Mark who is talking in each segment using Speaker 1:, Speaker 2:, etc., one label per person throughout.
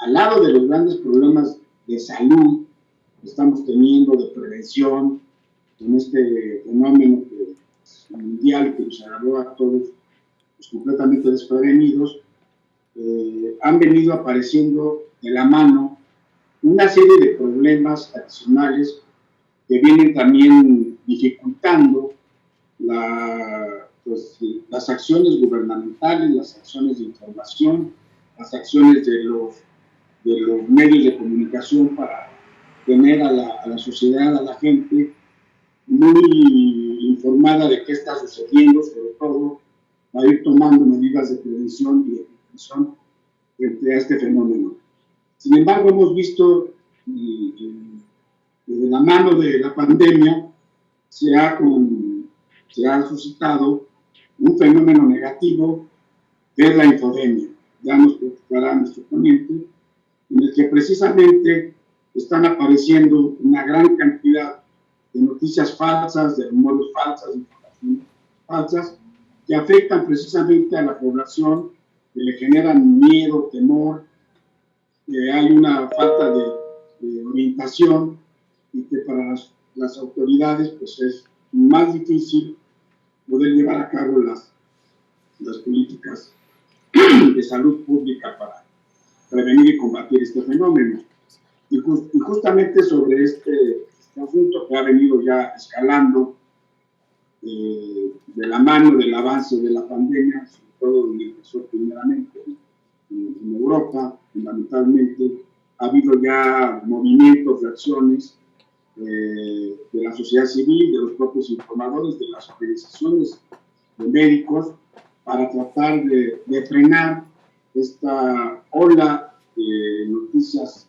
Speaker 1: al lado de los grandes problemas de salud que estamos teniendo, de prevención, en este fenómeno mundial que nos agarró a todos pues, completamente desprevenidos, han venido apareciendo de la mano una serie de problemas adicionales que vienen también dificultando pues, las acciones gubernamentales, las acciones de información, las acciones de los medios de comunicación para tener a la sociedad, a la gente muy informada de qué está sucediendo, sobre todo para ir tomando medidas de prevención y de prevención frente a este fenómeno. Sin embargo, hemos visto de la mano de la pandemia se ha suscitado un fenómeno negativo que es la infodemia. Ya nos platicará nuestro ponente, en el que precisamente están apareciendo una gran cantidad de noticias falsas, de rumores falsas, de informaciones falsas, que afectan precisamente a la población, que le generan miedo, temor, que hay una falta de orientación y que para las autoridades pues es más difícil poder llevar a cabo las políticas de salud pública para prevenir y combatir este fenómeno. Y justamente sobre este asunto que ha venido ya escalando de la mano del avance de la pandemia, sobre todo donde empezó primeramente en Europa, fundamentalmente, ha habido ya movimientos, reacciones de la sociedad civil, de los propios informadores, de las organizaciones de médicos, para tratar de frenar esta ola de noticias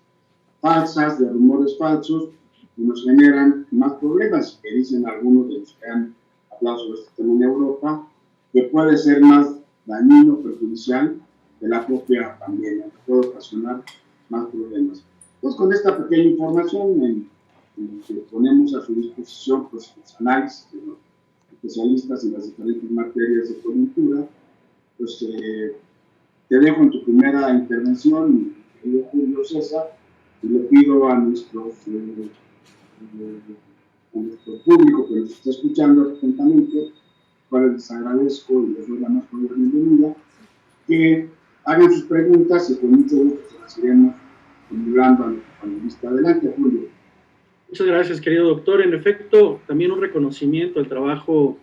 Speaker 1: falsas, de rumores falsos, que nos generan más problemas, que dicen algunos de los que han hablado sobre este tema en Europa, que puede ser más dañino, perjudicial de la propia pandemia, que puede ocasionar más problemas. Pues con esta pequeña información que ponemos a su disposición, pues los análisis de los especialistas en las diferentes materias de coyuntura, pues te dejo en tu primera intervención, querido Julio César, y le pido a nuestro público que nos está escuchando atentamente, cual les agradezco y les doy la más cordial bienvenida, que hagan sus preguntas y con mucho gusto se las iremos formulando a nuestro panelista. Adelante, Julio.
Speaker 2: Muchas gracias, querido doctor. En efecto, también un reconocimiento al trabajo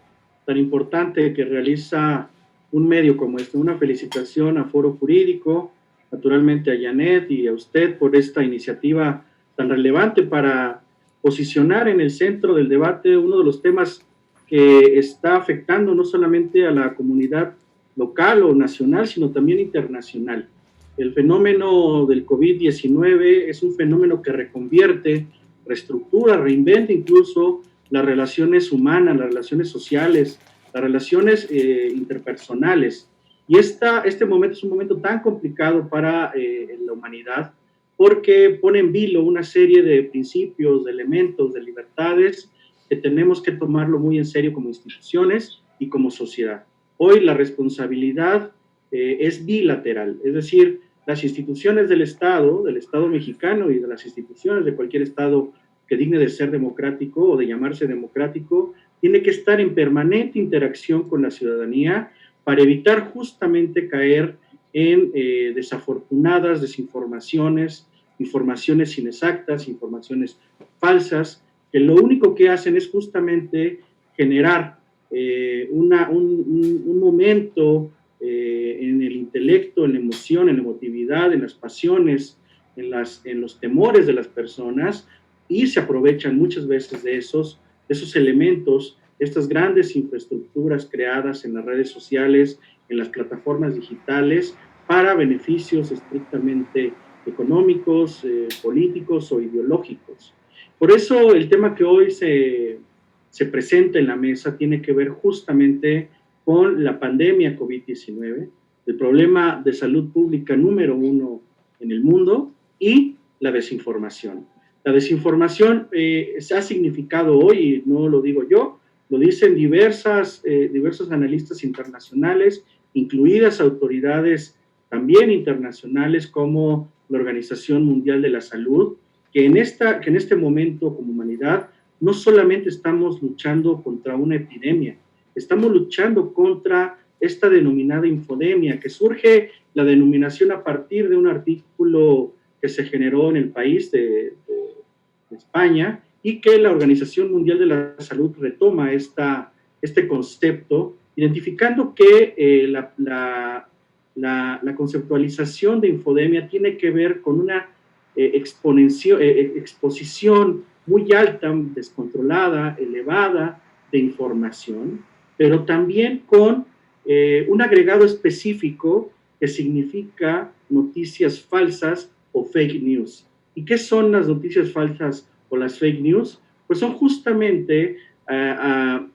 Speaker 2: tan importante que realiza un medio como este. Una felicitación a Foro Jurídico, naturalmente a Janet y a usted por esta iniciativa tan relevante para posicionar en el centro del debate uno de los temas que está afectando no solamente a la comunidad local o nacional, sino también internacional. El fenómeno del COVID-19 es un fenómeno que reconvierte, reestructura, reinventa incluso las relaciones humanas, las relaciones sociales, las relaciones interpersonales. Y este momento es un momento tan complicado para la humanidad porque pone en vilo una serie de principios, de elementos, de libertades que tenemos que tomarlo muy en serio como instituciones y como sociedad. Hoy la responsabilidad es bilateral, es decir, las instituciones del Estado mexicano y de las instituciones de cualquier Estado que digne de ser democrático o de llamarse democrático, tiene que estar en permanente interacción con la ciudadanía para evitar justamente caer en desafortunadas desinformaciones, informaciones inexactas, informaciones falsas, que lo único que hacen es justamente generar un momento en el intelecto, en la emoción, en la emotividad, en las pasiones, en los temores de las personas, y se aprovechan muchas veces de esos elementos, estas grandes infraestructuras creadas en las redes sociales, en las plataformas digitales, para beneficios estrictamente económicos, políticos o ideológicos. Por eso el tema que hoy se presenta en la mesa tiene que ver justamente con la pandemia COVID-19, el problema de salud pública número 1 en el mundo y la desinformación. La desinformación se ha significado hoy, y no lo digo yo, lo dicen diversos analistas internacionales, incluidas autoridades también internacionales como la Organización Mundial de la Salud, que en este momento como humanidad no solamente estamos luchando contra una epidemia, estamos luchando contra esta denominada infodemia, que surge la denominación a partir de un artículo que se generó en el país de España, y que la Organización Mundial de la Salud retoma este concepto, identificando que la conceptualización de infodemia tiene que ver con una exposición muy alta, descontrolada, elevada de información, pero también con un agregado específico que significa noticias falsas o fake news. ¿Y qué son las noticias falsas o las fake news? Pues son justamente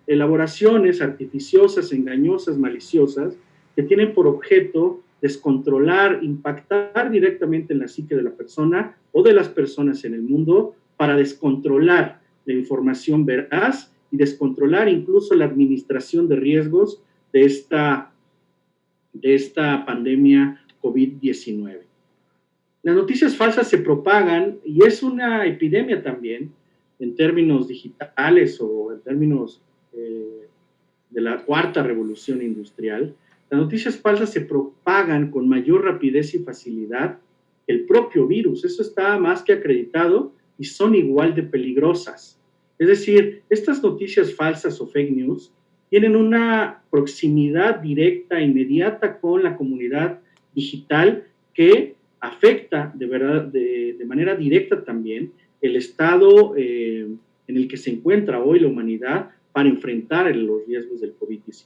Speaker 2: elaboraciones artificiosas, engañosas, maliciosas, que tienen por objeto descontrolar, impactar directamente en la psique de la persona o de las personas en el mundo para descontrolar la información veraz y descontrolar incluso la administración de riesgos de esta pandemia COVID-19. Las noticias falsas se propagan y es una epidemia también en términos digitales o en términos de la cuarta revolución industrial. Las noticias falsas se propagan con mayor rapidez y facilidad que el propio virus. Eso está más que acreditado y son igual de peligrosas. Es decir, estas noticias falsas o fake news tienen una proximidad directa, inmediata con la comunidad digital que afecta de manera directa también el estado en el que se encuentra hoy la humanidad para enfrentar los riesgos del COVID-19.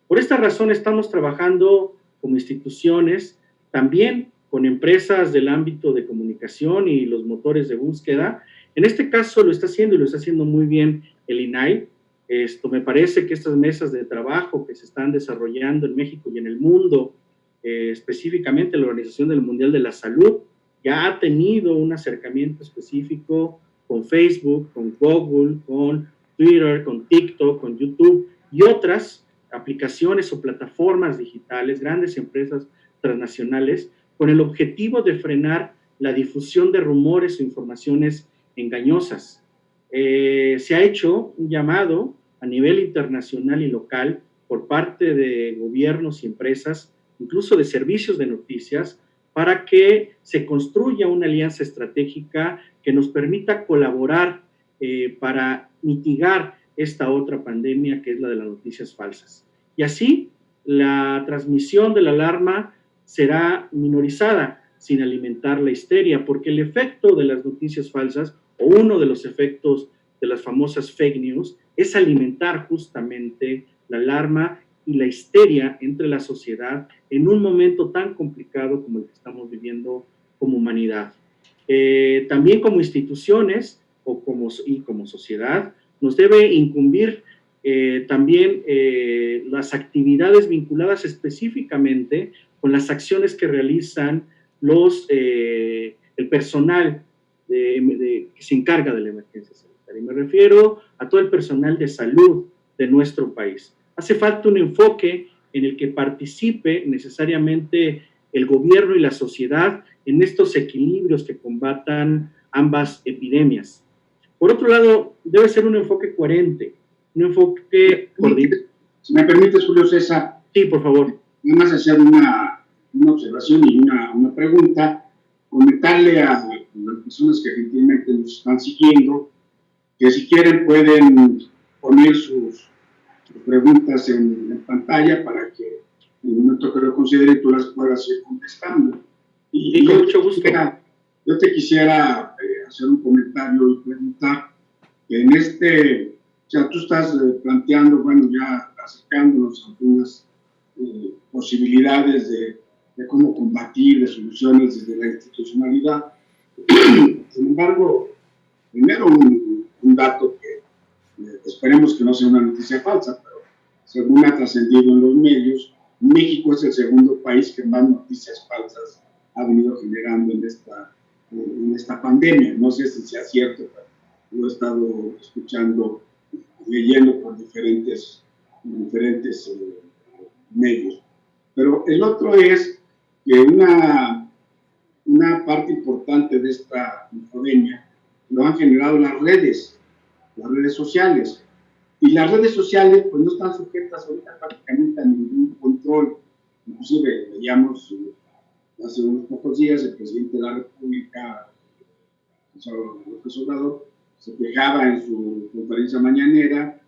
Speaker 2: Por esta razón estamos trabajando como instituciones, también con empresas del ámbito de comunicación y los motores de búsqueda. En este caso lo está haciendo y lo está haciendo muy bien el INAI. Me parece que estas mesas de trabajo que se están desarrollando en México y en el mundo, específicamente la Organización Mundial de la Salud, ya ha tenido un acercamiento específico con Facebook, con Google, con Twitter, con TikTok, con YouTube y otras aplicaciones o plataformas digitales, grandes empresas transnacionales, con el objetivo de frenar la difusión de rumores o informaciones engañosas. Se ha hecho un llamado a nivel internacional y local por parte de gobiernos y empresas, incluso de servicios de noticias, para que se construya una alianza estratégica que nos permita colaborar para mitigar esta otra pandemia que es la de las noticias falsas. Y así la transmisión de la alarma será minorizada sin alimentar la histeria, porque el efecto de las noticias falsas o uno de los efectos de las famosas fake news es alimentar justamente la alarma y la histeria entre la sociedad en un momento tan complicado como el que estamos viviendo como humanidad. También como instituciones y como sociedad nos debe incumbir también las actividades vinculadas específicamente con las acciones que realizan el personal que se encarga de la emergencia sanitaria. Y me refiero a todo el personal de salud de nuestro país. Hace falta un enfoque en el que participe necesariamente el gobierno y la sociedad en estos equilibrios que combatan ambas epidemias. Por otro lado, debe ser un enfoque coherente, un enfoque coordinado.
Speaker 1: Si me permites, Julio César.
Speaker 2: Sí, por favor.
Speaker 1: Vamos a hacer una observación y una pregunta. Comentarle a las personas que gentilmente nos están siguiendo que si quieren pueden poner sus preguntas en pantalla para que en el momento que lo considere tú las puedas ir contestando.
Speaker 2: Y con mucho gusto.
Speaker 1: Yo te quisiera hacer un comentario y preguntar que o sea, tú estás planteando, bueno, ya acercándonos a algunas posibilidades de cómo combatir, de soluciones desde la institucionalidad. Sin embargo, primero un dato que esperemos que no sea una noticia falsa, pero según ha trascendido en los medios, México es el segundo país que más noticias falsas ha venido generando en esta pandemia. No sé si sea cierto, pero lo he estado escuchando, leyendo por diferentes medios. Pero el otro es que una una parte importante de esta infodemia lo han generado las redes sociales. Y las redes sociales pues no están sujetas ahorita prácticamente a ningún control. Inclusive veíamos hace unos pocos días el presidente de la República, López Obrador, se quejaba en su conferencia mañanera,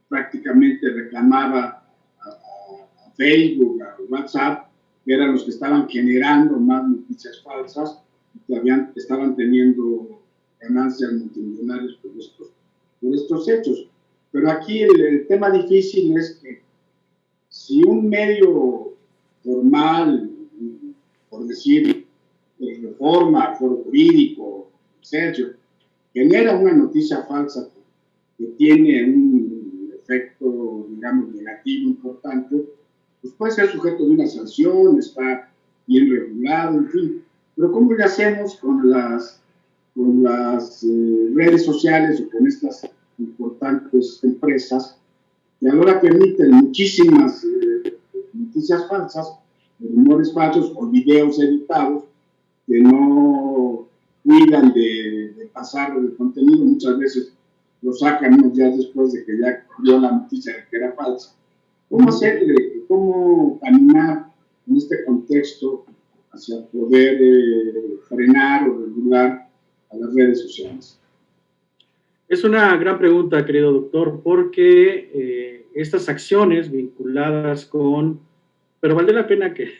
Speaker 1: prácticamente reclamaba a Facebook, a WhatsApp, que eran los que estaban generando más noticias falsas y que estaban teniendo ganancias multimillonarias por estos hechos. Pero aquí el tema difícil es que si un medio formal, por decir, Reforma, Foro Jurídico, Sergio, genera una noticia falsa que tiene un efecto, digamos, negativo importante, pues puede ser sujeto de una sanción, está bien regulado, en fin. Pero ¿cómo le hacemos con las redes sociales o con estas importantes empresas que ahora permiten muchísimas noticias falsas, rumores falsos o videos editados que no cuidan de pasar el contenido? Muchas veces lo sacan unos días después de que ya dio la noticia de que era falsa. ¿Cómo hacerle, cómo caminar en este contexto hacia poder frenar o regular a las redes sociales?
Speaker 2: Es una gran pregunta, querido doctor, porque estas acciones vinculadas con... Pero vale la pena que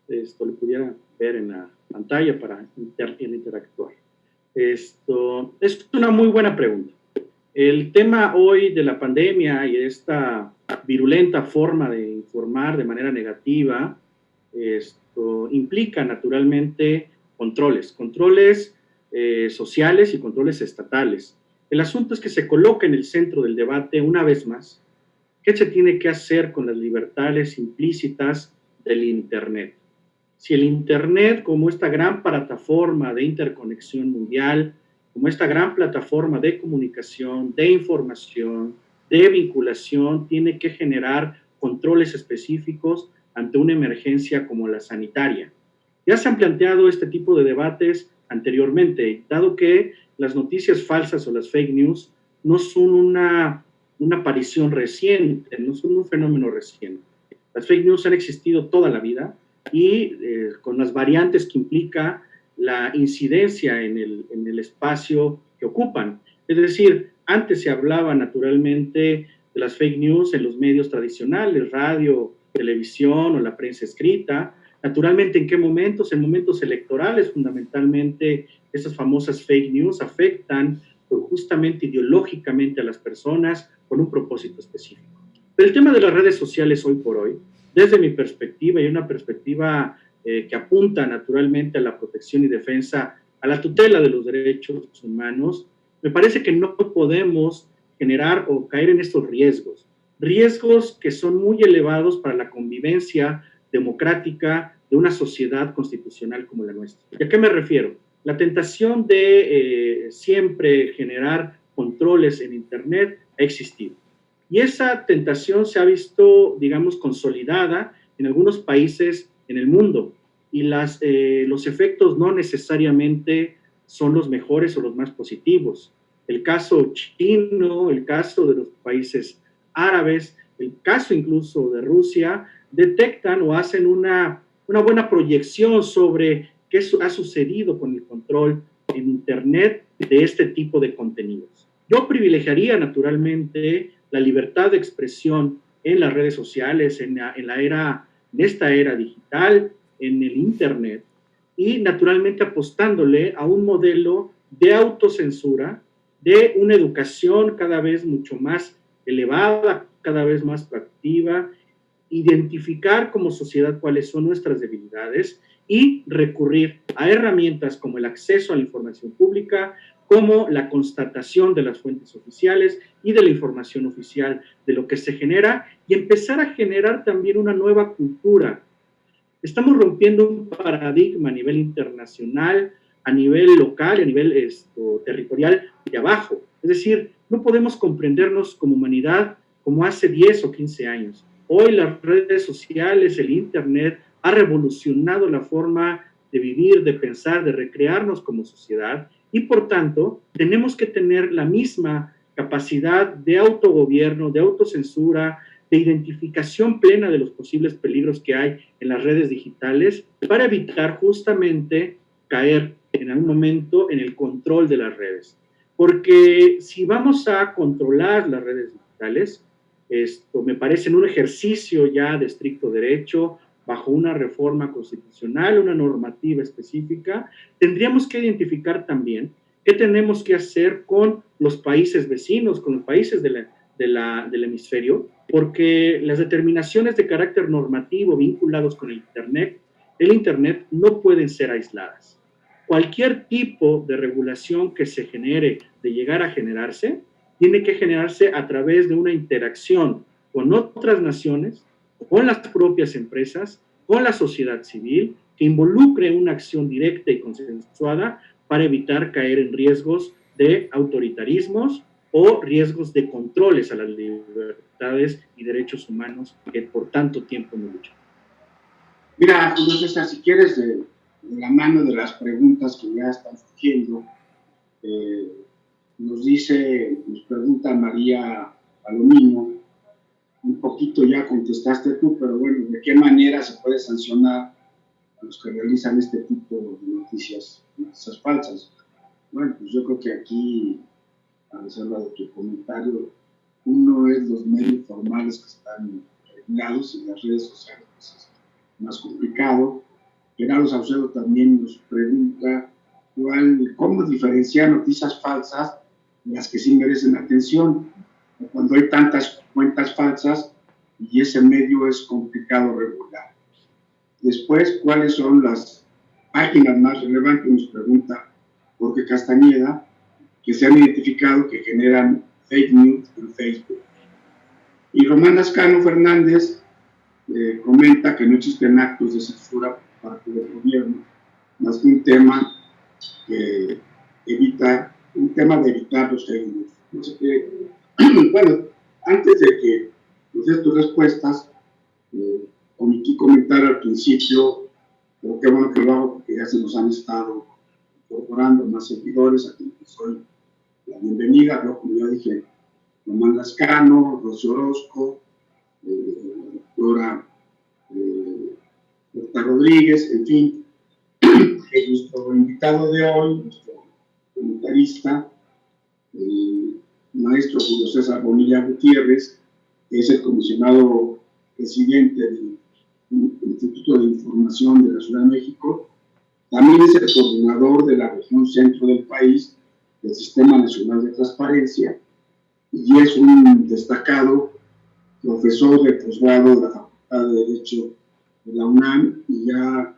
Speaker 2: esto lo pudiera ver en la pantalla para interactuar. Esto es una muy buena pregunta. El tema hoy de la pandemia y esta virulenta forma de informar de manera negativa, esto implica naturalmente controles sociales y controles estatales. El asunto es que se coloca en el centro del debate una vez más, ¿qué se tiene que hacer con las libertades implícitas del Internet? Si el Internet, como esta gran plataforma de interconexión mundial, como esta gran plataforma de comunicación, de información, de vinculación, tiene que generar controles específicos ante una emergencia como la sanitaria. Ya se han planteado este tipo de debates anteriormente, dado que las noticias falsas o las fake news no son una aparición reciente, no son un fenómeno reciente. Las fake news han existido toda la vida y con las variantes que implica la incidencia en el espacio que ocupan. Es decir, antes se hablaba naturalmente de las fake news en los medios tradicionales, radio, televisión o la prensa escrita. Naturalmente, ¿en qué momentos? En momentos electorales, fundamentalmente, esas famosas fake news afectan justamente ideológicamente a las personas con un propósito específico. Pero el tema de las redes sociales hoy por hoy, desde mi perspectiva y una perspectiva que apunta naturalmente a la protección y defensa, a la tutela de los derechos humanos, me parece que no podemos generar o caer en estos riesgos que son muy elevados para la convivencia democrática de una sociedad constitucional como la nuestra. ¿Y a qué me refiero? La tentación de siempre generar controles en Internet ha existido. Y esa tentación se ha visto, digamos, consolidada en algunos países en el mundo. Y los efectos no necesariamente son los mejores o los más positivos. El caso chino, el caso de los países árabes, el caso incluso de Rusia, detectan o hacen una buena proyección sobre qué ha sucedido con el control en Internet de este tipo de contenidos. Yo privilegiaría naturalmente la libertad de expresión en las redes sociales, en esta era digital, en el Internet, y naturalmente apostándole a un modelo de autocensura, de una educación cada vez mucho más elevada, cada vez más proactiva, identificar como sociedad cuáles son nuestras debilidades y recurrir a herramientas como el acceso a la información pública, como la constatación de las fuentes oficiales y de la información oficial de lo que se genera y empezar a generar también una nueva cultura. Estamos rompiendo un paradigma a nivel internacional, a nivel local, a nivel territorial de abajo. Es decir, no podemos comprendernos como humanidad como hace 10 o 15 años. Hoy las redes sociales, el Internet, ha revolucionado la forma de vivir, de pensar, de recrearnos como sociedad, y por tanto tenemos que tener la misma capacidad de autogobierno, de autocensura, de identificación plena de los posibles peligros que hay en las redes digitales para evitar justamente caer en algún momento en el control de las redes. Porque si vamos a controlar las redes digitales, esto me parece en un ejercicio ya de estricto derecho, bajo una reforma constitucional, una normativa específica, tendríamos que identificar también qué tenemos que hacer con los países vecinos, con los países del hemisferio, porque las determinaciones de carácter normativo vinculados con el Internet no pueden ser aisladas. Cualquier tipo de regulación que se genere, de llegar a generarse, tiene que generarse a través de una interacción con otras naciones, con las propias empresas, con la sociedad civil, que involucre una acción directa y consensuada para evitar caer en riesgos de autoritarismos o riesgos de controles a las libertades y derechos humanos que por tanto tiempo no luchan.
Speaker 1: Mira, Julio César, si quieres, de la mano de las preguntas que ya están surgiendo, nos pregunta María Palomino, un poquito ya contestaste tú, pero bueno, ¿de qué manera se puede sancionar a los que realizan este tipo de noticias falsas? Bueno, pues yo creo que aquí, a reserva de tu comentario, uno es los medios formales que están regulados y las redes sociales, pues es más complicado. Gerardo Saucedo también nos pregunta cómo diferenciar noticias falsas de las que sí merecen atención, cuando hay tantas cuentas falsas y ese medio es complicado regular. Después, ¿cuáles son las páginas más relevantes? Nos pregunta Jorge Castañeda, que se han identificado que generan fake news en Facebook. Y Román Lascano Fernández comenta que no existen actos de censura por parte del gobierno, más que un tema de evitar los fake news. No sé qué. Bueno, antes de que nos des tus respuestas, omití comentar al principio, pero qué bueno que lo hago porque ya se nos han estado incorporando más seguidores, a quienes les doy la bienvenida. Yo, como ya dije, Román Lascano, Rocío Orozco, la doctora Berta Rodríguez, en fin, nuestro invitado de hoy, nuestro comentarista, el maestro Julio César Bonilla Gutiérrez, que es el comisionado presidente del Instituto de Información de la Ciudad de México, también es el coordinador de la región centro del país del Sistema Nacional de Transparencia y es un destacado profesor de posgrado de la Facultad de Derecho de la UNAM y ha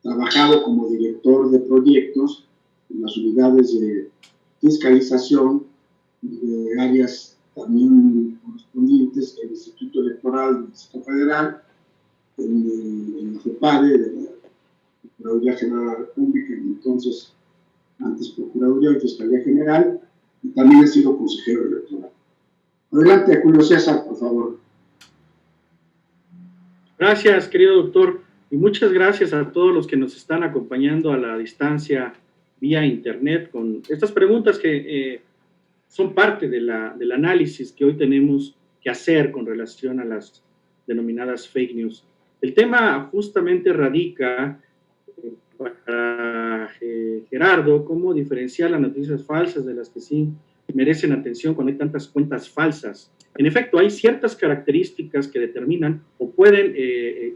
Speaker 1: trabajado como director de proyectos en las unidades de fiscalización de áreas también correspondientes al Instituto Electoral del Distrito Federal, en la FEPADE, de la Procuraduría General de la República, entonces antes Procuraduría y Fiscalía General, y también ha sido consejero electoral. Adelante, Julio César, por favor.
Speaker 2: Gracias, querido doctor, y muchas gracias a todos los que nos están acompañando a la distancia vía internet con estas preguntas que son parte del análisis que hoy tenemos que hacer con relación a las denominadas fake news. El tema justamente radica para Gerardo, cómo diferenciar las noticias falsas de las que sí merecen atención cuando hay tantas cuentas falsas. En efecto, hay ciertas características que determinan o pueden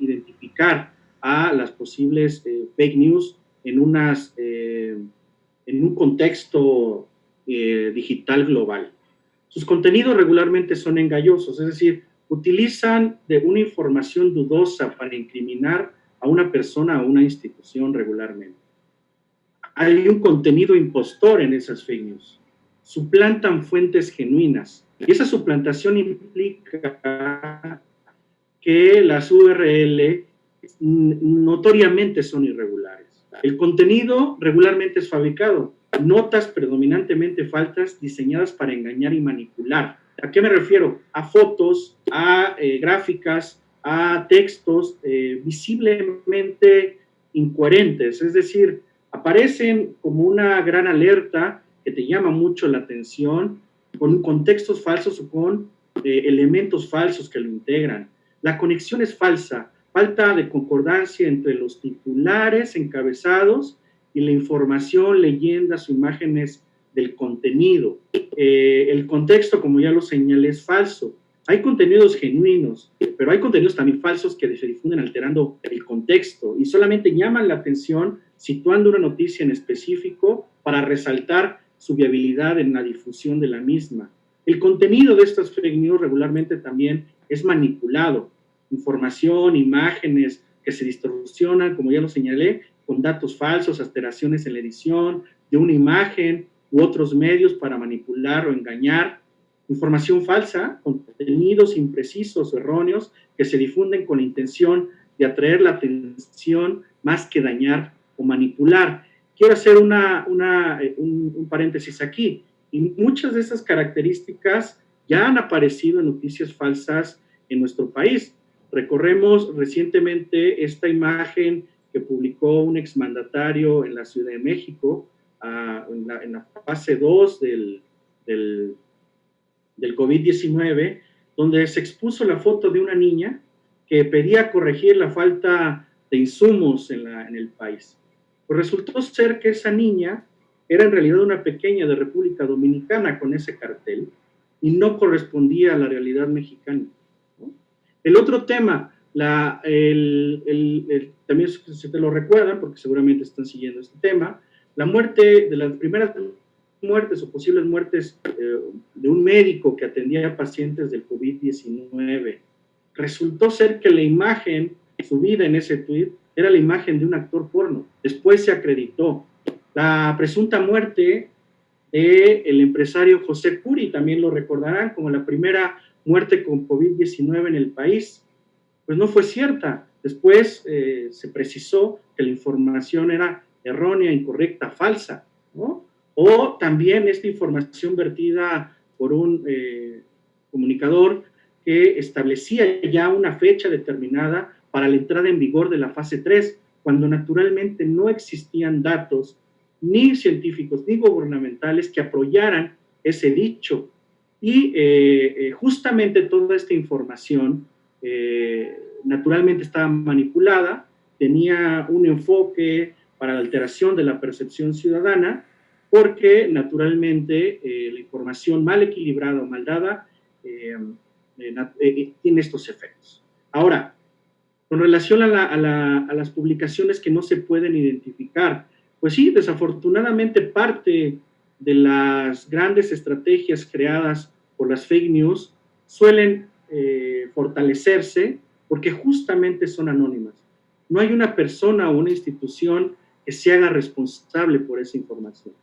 Speaker 2: identificar a las posibles fake news en un contexto digital global. Sus contenidos regularmente son engañosos, es decir, utilizan de una información dudosa para incriminar a una persona o una institución regularmente. Hay un contenido impostor en esas fake news. Suplantan fuentes genuinas. Y esa suplantación implica que las URL notoriamente son irregulares. El contenido regularmente es fabricado. Notas predominantemente falsas diseñadas para engañar y manipular. ¿A qué me refiero? A fotos, a gráficas, a textos visiblemente incoherentes, es decir, aparecen como una gran alerta que te llama mucho la atención, con contextos falsos o con elementos falsos que lo integran. La conexión es falsa, falta de concordancia entre los titulares encabezados y la información, leyendas o imágenes del contenido. El contexto, como ya lo señalé, es falso. Hay contenidos genuinos, pero hay contenidos también falsos que se difunden alterando el contexto y solamente llaman la atención situando una noticia en específico para resaltar su viabilidad en la difusión de la misma. El contenido de estas fake news regularmente también es manipulado. Información, imágenes que se distorsionan, como ya lo señalé, con datos falsos, alteraciones en la edición de una imagen u otros medios para manipular o engañar. Información falsa, contenidos imprecisos o erróneos que se difunden con la intención de atraer la atención más que dañar o manipular. Quiero hacer un paréntesis aquí. Y muchas de esas características ya han aparecido en noticias falsas en nuestro país. Recorremos recientemente esta imagen que publicó un exmandatario en la Ciudad de México, en la fase 2 del COVID-19, donde se expuso la foto de una niña que pedía corregir la falta de insumos en el país. Pues resultó ser que esa niña era en realidad una pequeña de República Dominicana con ese cartel y no correspondía a la realidad mexicana, ¿no? El otro tema, también se te lo recuerdan, porque seguramente están siguiendo este tema, la muerte de las primeras muertes o posibles muertes de un médico que atendía a pacientes del COVID-19. Resultó ser que la imagen subida en ese tuit era la imagen de un actor porno. Después se acreditó. La presunta muerte del empresario José Curi, también lo recordarán como la primera muerte con COVID-19 en el país, pues no fue cierta. Después se precisó que la información era errónea, incorrecta, falsa, ¿no? O también esta información vertida por un comunicador que establecía ya una fecha determinada para la entrada en vigor de la fase 3, cuando naturalmente no existían datos ni científicos ni gubernamentales que apoyaran ese dicho. Y justamente toda esta información naturalmente estaba manipulada, tenía un enfoque para la alteración de la percepción ciudadana, porque naturalmente la información mal equilibrada o mal dada tiene estos efectos. Ahora, con relación a las publicaciones que no se pueden identificar, pues sí, desafortunadamente parte de las grandes estrategias creadas por las fake news suelen fortalecerse porque justamente son anónimas. No hay una persona o una institución que se haga responsable por esa información.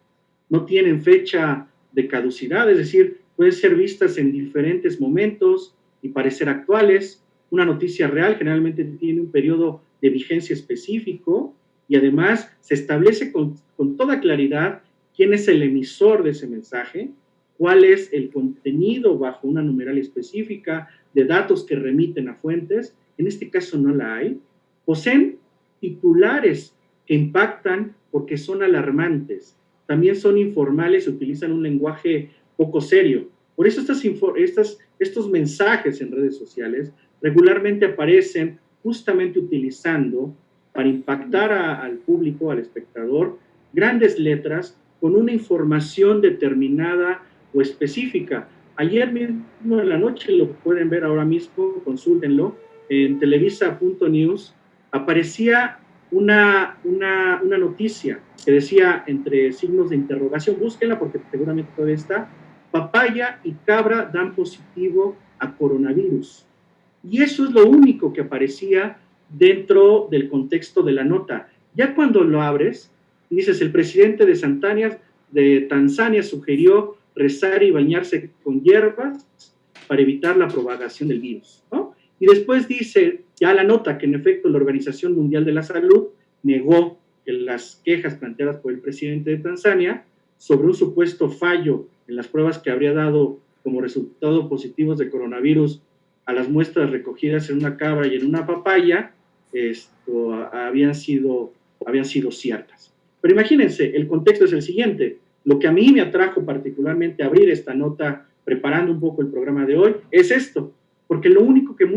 Speaker 2: No tienen fecha de caducidad, es decir, pueden ser vistas en diferentes momentos y parecer actuales. Una noticia real generalmente tiene un periodo de vigencia específico y además se establece con toda claridad quién es el emisor de ese mensaje, cuál es el contenido bajo una numeral específica de datos que remiten a fuentes. En este caso no la hay. Poseen titulares que impactan porque son alarmantes. También son informales y utilizan un lenguaje poco serio. Por eso estos mensajes en redes sociales regularmente aparecen justamente utilizando para impactar al público, al espectador, grandes letras con una información determinada o específica. Ayer mismo en la noche, lo pueden ver ahora mismo, consúltenlo, en televisa.news aparecía una noticia que decía entre signos de interrogación, búsquenla porque seguramente todavía está, papaya y cabra dan positivo a coronavirus. Y eso es lo único que aparecía dentro del contexto de la nota. Ya cuando lo abres, dices, el presidente de Tanzania sugirió rezar y bañarse con hierbas para evitar la propagación del virus, ¿no? Y después dice ya la nota que en efecto la Organización Mundial de la Salud negó que las quejas planteadas por el presidente de Tanzania sobre un supuesto fallo en las pruebas que habría dado como resultado positivos de coronavirus a las muestras recogidas en una cabra y en una papaya, habían sido habían sido ciertas. Pero imagínense, el contexto es el siguiente. Lo que a mí me atrajo particularmente a abrir esta nota, preparando un poco el programa de hoy, es esto. Porque lo único que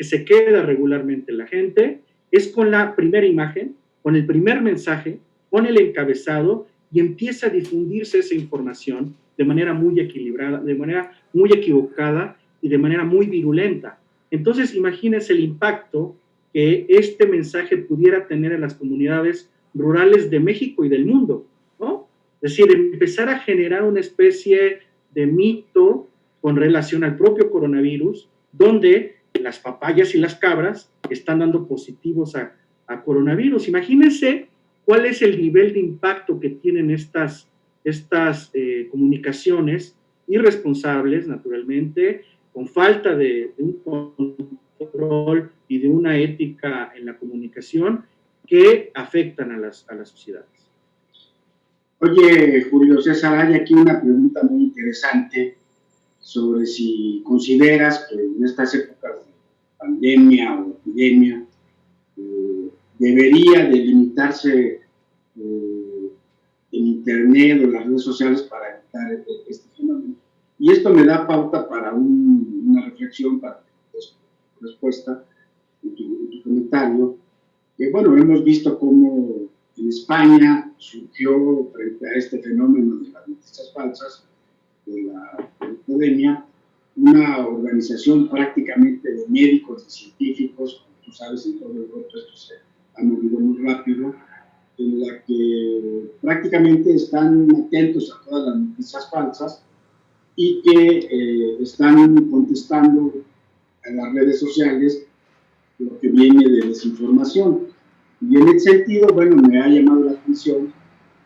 Speaker 2: se queda regularmente la gente es con la primera imagen, con el primer mensaje, con el encabezado, y empieza a difundirse esa información de manera muy equilibrada, de manera muy equivocada y de manera muy virulenta. Entonces, imagínense el impacto que este mensaje pudiera tener en las comunidades rurales de México y del mundo, ¿no? Es decir, empezar a generar una especie de mito con relación al propio coronavirus, donde las papayas y las cabras están dando positivos a coronavirus. Imagínense cuál es el nivel de impacto que tienen estas comunicaciones irresponsables, naturalmente, con falta de un control y de una ética en la comunicación que afectan a las sociedades.
Speaker 1: Oye, Julio César, hay aquí una pregunta muy interesante sobre si consideras que en estas épocas de pandemia o epidemia debería delimitarse en Internet o las redes sociales para evitar este fenómeno. Y esto me da pauta para una reflexión, para respuesta en tu comentario, que bueno, hemos visto cómo en España surgió frente a este fenómeno de las noticias falsas, de la epidemia, una organización prácticamente de médicos, de científicos, como tú sabes, en todo Europa esto se ha movido muy rápido, en la que prácticamente están atentos a todas las noticias falsas y que están contestando a las redes sociales lo que viene de desinformación. Y en ese sentido, bueno, me ha llamado la atención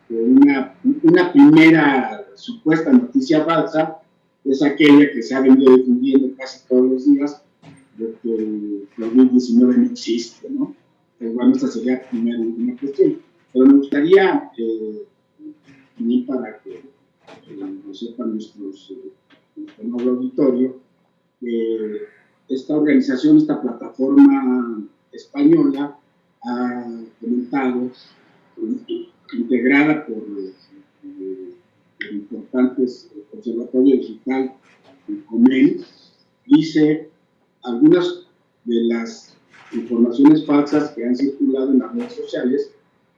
Speaker 1: que una primera supuesta noticia falsa es aquella que se ha venido difundiendo casi todos los días de que el COVID-19 no existe, ¿no? Pero bueno, esa sería primero una cuestión. Pero me gustaría, también para que lo sepan nuestro nuevo auditorio, esta organización, esta plataforma española, ha comentado, integrada por importantes Observatorio Digital, el COMEN, dice algunas de las informaciones falsas que han circulado en las redes sociales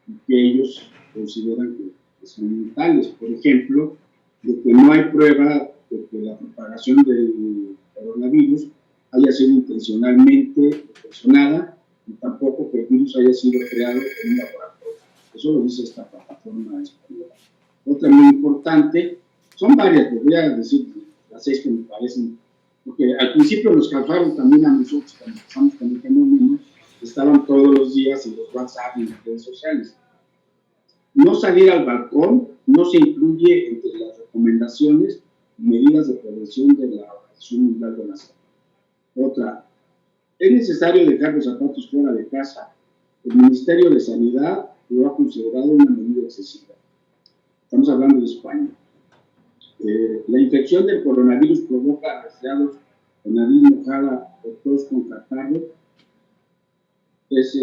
Speaker 1: y que ellos consideran que son tales. Por ejemplo, de que no hay prueba de que la propagación del coronavirus haya sido intencionalmente ocasionada y tampoco que el virus haya sido creado en un laboratorio. Eso lo dice esta plataforma española. Otra muy importante, son varias, les voy a decir las 6 que me parecen, porque al principio nos causaron también a nosotros, cuando empezamos con el fenómeno, estaban todos los días en los WhatsApp y en las redes sociales. No salir al balcón no se incluye entre las recomendaciones y medidas de prevención de la Organización Mundial de la Salud. Otra, es necesario dejar los zapatos fuera de casa. El Ministerio de Sanidad lo ha considerado una medida excesiva. Estamos hablando de España. La infección del coronavirus provoca resfriados con nariz mojada o tos con catarro. Es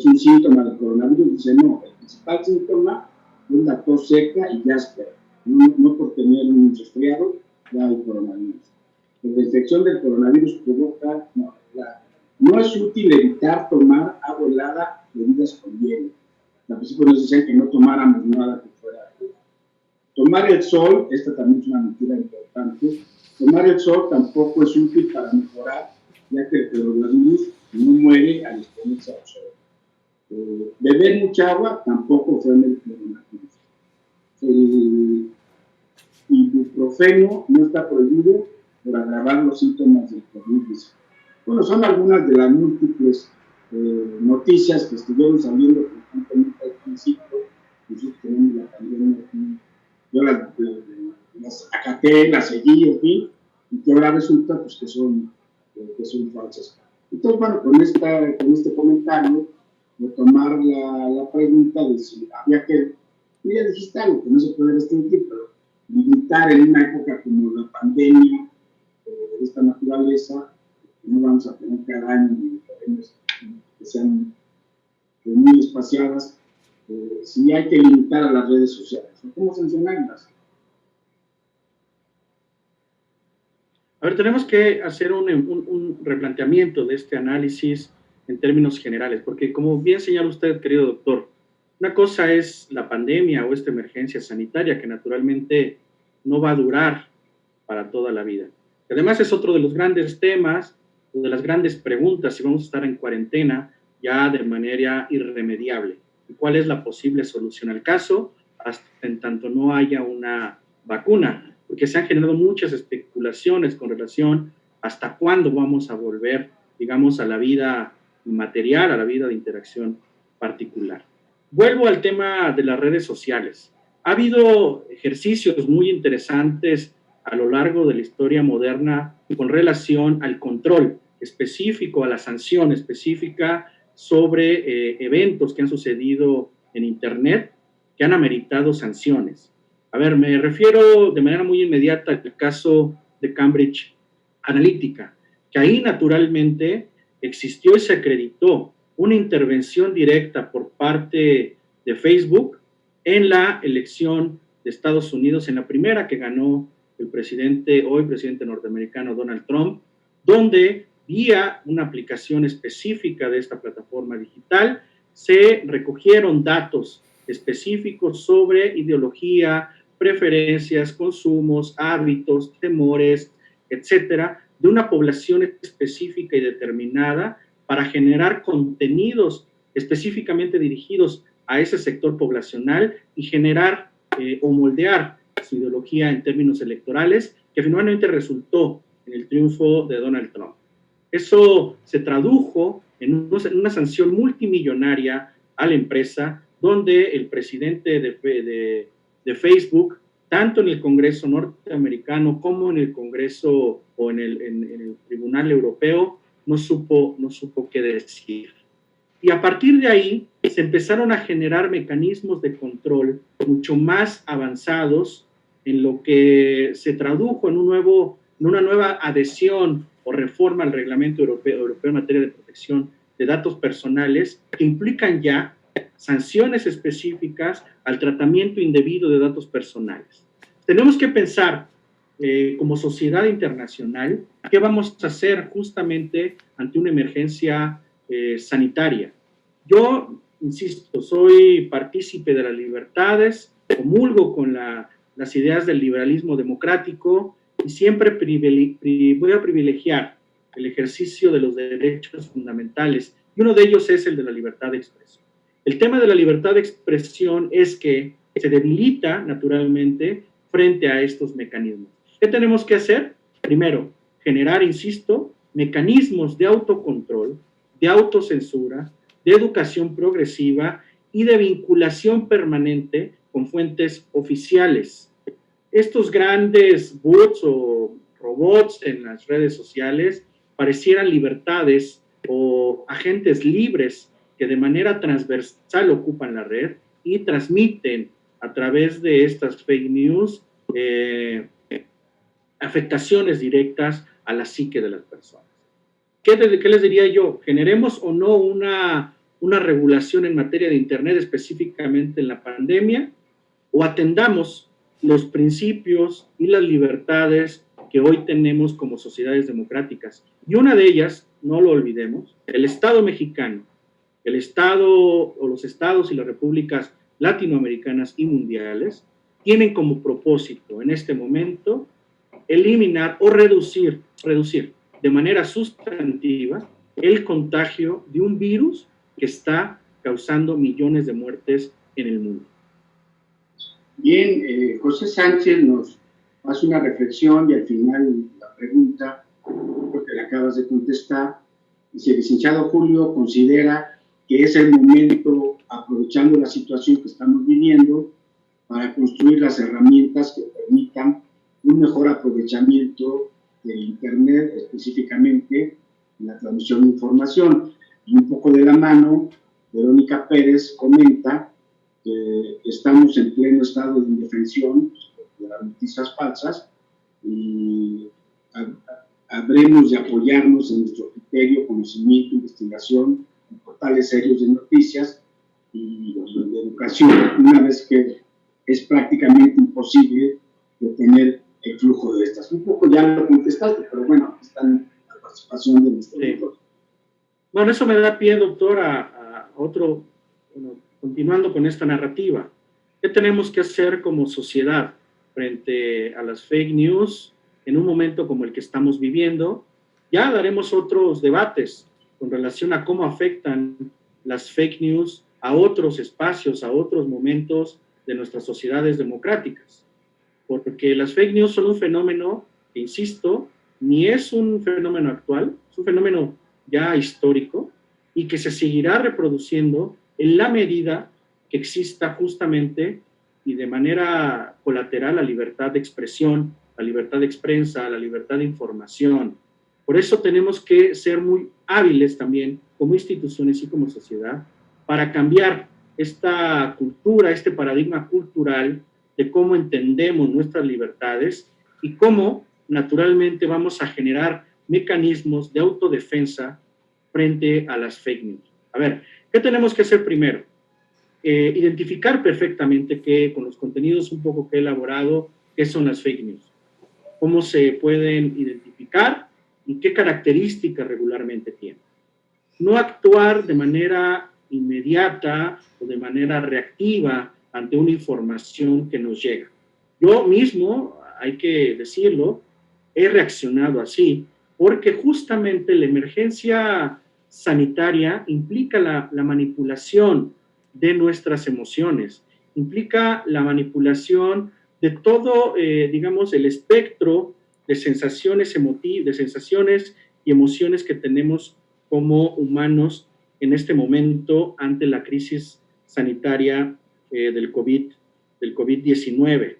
Speaker 1: un síntoma del coronavirus. Dice, no, el principal síntoma es la tos seca y áspera. No por tener un resfriado ya hay coronavirus. La infección del coronavirus provoca, no es útil evitar tomar agua helada, bebidas con hielo. Al principio nos decían que no tomáramos nada que fuera. Tomar el sol, esta también es una mentira importante, tomar el sol tampoco es útil para mejorar, ya que el coronavirus no muere al exponerse al sol. Beber mucha agua tampoco frena el coronavirus. El ibuprofeno no está prohibido por agravar los síntomas del COVID-19. Bueno, son algunas de las múltiples noticias que estuvieron saliendo constantemente al principio. Nosotros tenemos la pandemia aquí. Yo las acaté, las seguí, en fin, y que ahora resulta pues, que son falsas. Entonces, bueno, con este comentario, de tomar la pregunta de si había que, ya dijiste algo, que no se puede restringir, pero limitar en una época como la pandemia de esta naturaleza, que no vamos a tener cada año que sean muy espaciadas, si hay que limitar a las redes sociales, ¿cómo sancionarlas?
Speaker 2: A ver, tenemos que hacer un replanteamiento de este análisis en términos generales, porque como bien señala usted, querido doctor, una cosa es la pandemia o esta emergencia sanitaria que naturalmente no va a durar para toda la vida. Además es otro de los grandes temas, de las grandes preguntas, si vamos a estar en cuarentena ya de manera irremediable. ¿Y cuál es la posible solución al caso? Hasta en tanto no haya una vacuna, porque se han generado muchas especulaciones con relación hasta cuándo vamos a volver, digamos, a la vida material, a la vida de interacción particular. Vuelvo al tema de las redes sociales. Ha habido ejercicios muy interesantes a lo largo de la historia moderna con relación al control específico, a la sanción específica sobre eventos que han sucedido en Internet que han ameritado sanciones. A ver, me refiero de manera muy inmediata al caso de Cambridge Analytica, que ahí naturalmente existió y se acreditó una intervención directa por parte de Facebook en la elección de Estados Unidos, en la primera que ganó el presidente, hoy presidente norteamericano Donald Trump, donde vía una aplicación específica de esta plataforma digital se recogieron datos específicos sobre ideología, preferencias, consumos, hábitos, temores, etcétera, de una población específica y determinada para generar contenidos específicamente dirigidos a ese sector poblacional y generar o moldear su ideología en términos electorales, que finalmente resultó en el triunfo de Donald Trump. Eso se tradujo en una sanción multimillonaria a la empresa, donde el presidente de Facebook, tanto en el Congreso norteamericano como en el Congreso o en el Tribunal Europeo, no supo qué decir. Y a partir de ahí se empezaron a generar mecanismos de control mucho más avanzados en lo que se tradujo en una nueva adhesión o reforma al Reglamento Europeo en materia de protección de datos personales, que implican ya sanciones específicas al tratamiento indebido de datos personales. Tenemos que pensar como sociedad internacional qué vamos a hacer justamente ante una emergencia sanitaria. Yo, insisto, soy partícipe de las libertades, comulgo con las ideas del liberalismo democrático y siempre voy a privilegiar el ejercicio de los derechos fundamentales, y uno de ellos es el de la libertad de expresión. El tema de la libertad de expresión es que se debilita naturalmente frente a estos mecanismos. ¿Qué tenemos que hacer? Primero, generar, insisto, mecanismos de autocontrol, de autocensura, de educación progresiva y de vinculación permanente con fuentes oficiales. Estos grandes bots o robots en las redes sociales parecieran libertades o agentes libres que de manera transversal ocupan la red y transmiten a través de estas fake news afectaciones directas a la psique de las personas. ¿Qué les diría yo? ¿Generemos o no una regulación en materia de Internet, específicamente en la pandemia, o atendamos los principios y las libertades que hoy tenemos como sociedades democráticas? Y una de ellas, no lo olvidemos, el Estado mexicano, el Estado o los estados y las repúblicas latinoamericanas y mundiales tienen como propósito en este momento eliminar o reducir de manera sustantiva el contagio de un virus que está causando millones de muertes en el mundo.
Speaker 1: Bien, José Sánchez nos hace una reflexión y al final la pregunta, creo que la acabas de contestar. Dice, licenciado Julio considera que es el momento, aprovechando la situación que estamos viviendo, para construir las herramientas que permitan un mejor aprovechamiento del Internet, específicamente en la transmisión de información. Y un poco de la mano, Verónica Pérez comenta que estamos en pleno estado de indefensión de las noticias falsas y habremos de apoyarnos en nuestro criterio, conocimiento, investigación en portales serios de noticias y de educación, una vez que es prácticamente imposible detener el flujo de estas. Un poco ya lo contestaste, pero bueno, aquí está la participación de nuestro doctor.
Speaker 2: Bueno, eso me da pie, doctor, a otro, bueno, continuando con esta narrativa. ¿Qué tenemos que hacer como sociedad frente a las fake news en un momento como el que estamos viviendo? Ya daremos otros debates con relación a cómo afectan las fake news a otros espacios, a otros momentos de nuestras sociedades democráticas. Porque las fake news son un fenómeno que, insisto, ni es un fenómeno actual, es un fenómeno ya histórico y que se seguirá reproduciendo en la medida que exista justamente y de manera colateral la libertad de expresión, la libertad de prensa, la libertad de información. Por eso tenemos que ser muy hábiles también como instituciones y como sociedad para cambiar esta cultura, este paradigma cultural de cómo entendemos nuestras libertades y cómo naturalmente vamos a generar mecanismos de autodefensa frente a las fake news. A ver, ¿qué tenemos que hacer primero? Identificar perfectamente que con los contenidos un poco que he elaborado, qué son las fake news, cómo se pueden identificar y qué características regularmente tienen. No actuar de manera inmediata o de manera reactiva ante una información que nos llega. Yo mismo, hay que decirlo, he reaccionado así, porque justamente la emergencia sanitaria implica la manipulación de nuestras emociones, implica la manipulación de todo, digamos, el espectro de sensaciones de sensaciones y emociones que tenemos como humanos en este momento ante la crisis sanitaria del COVID-19.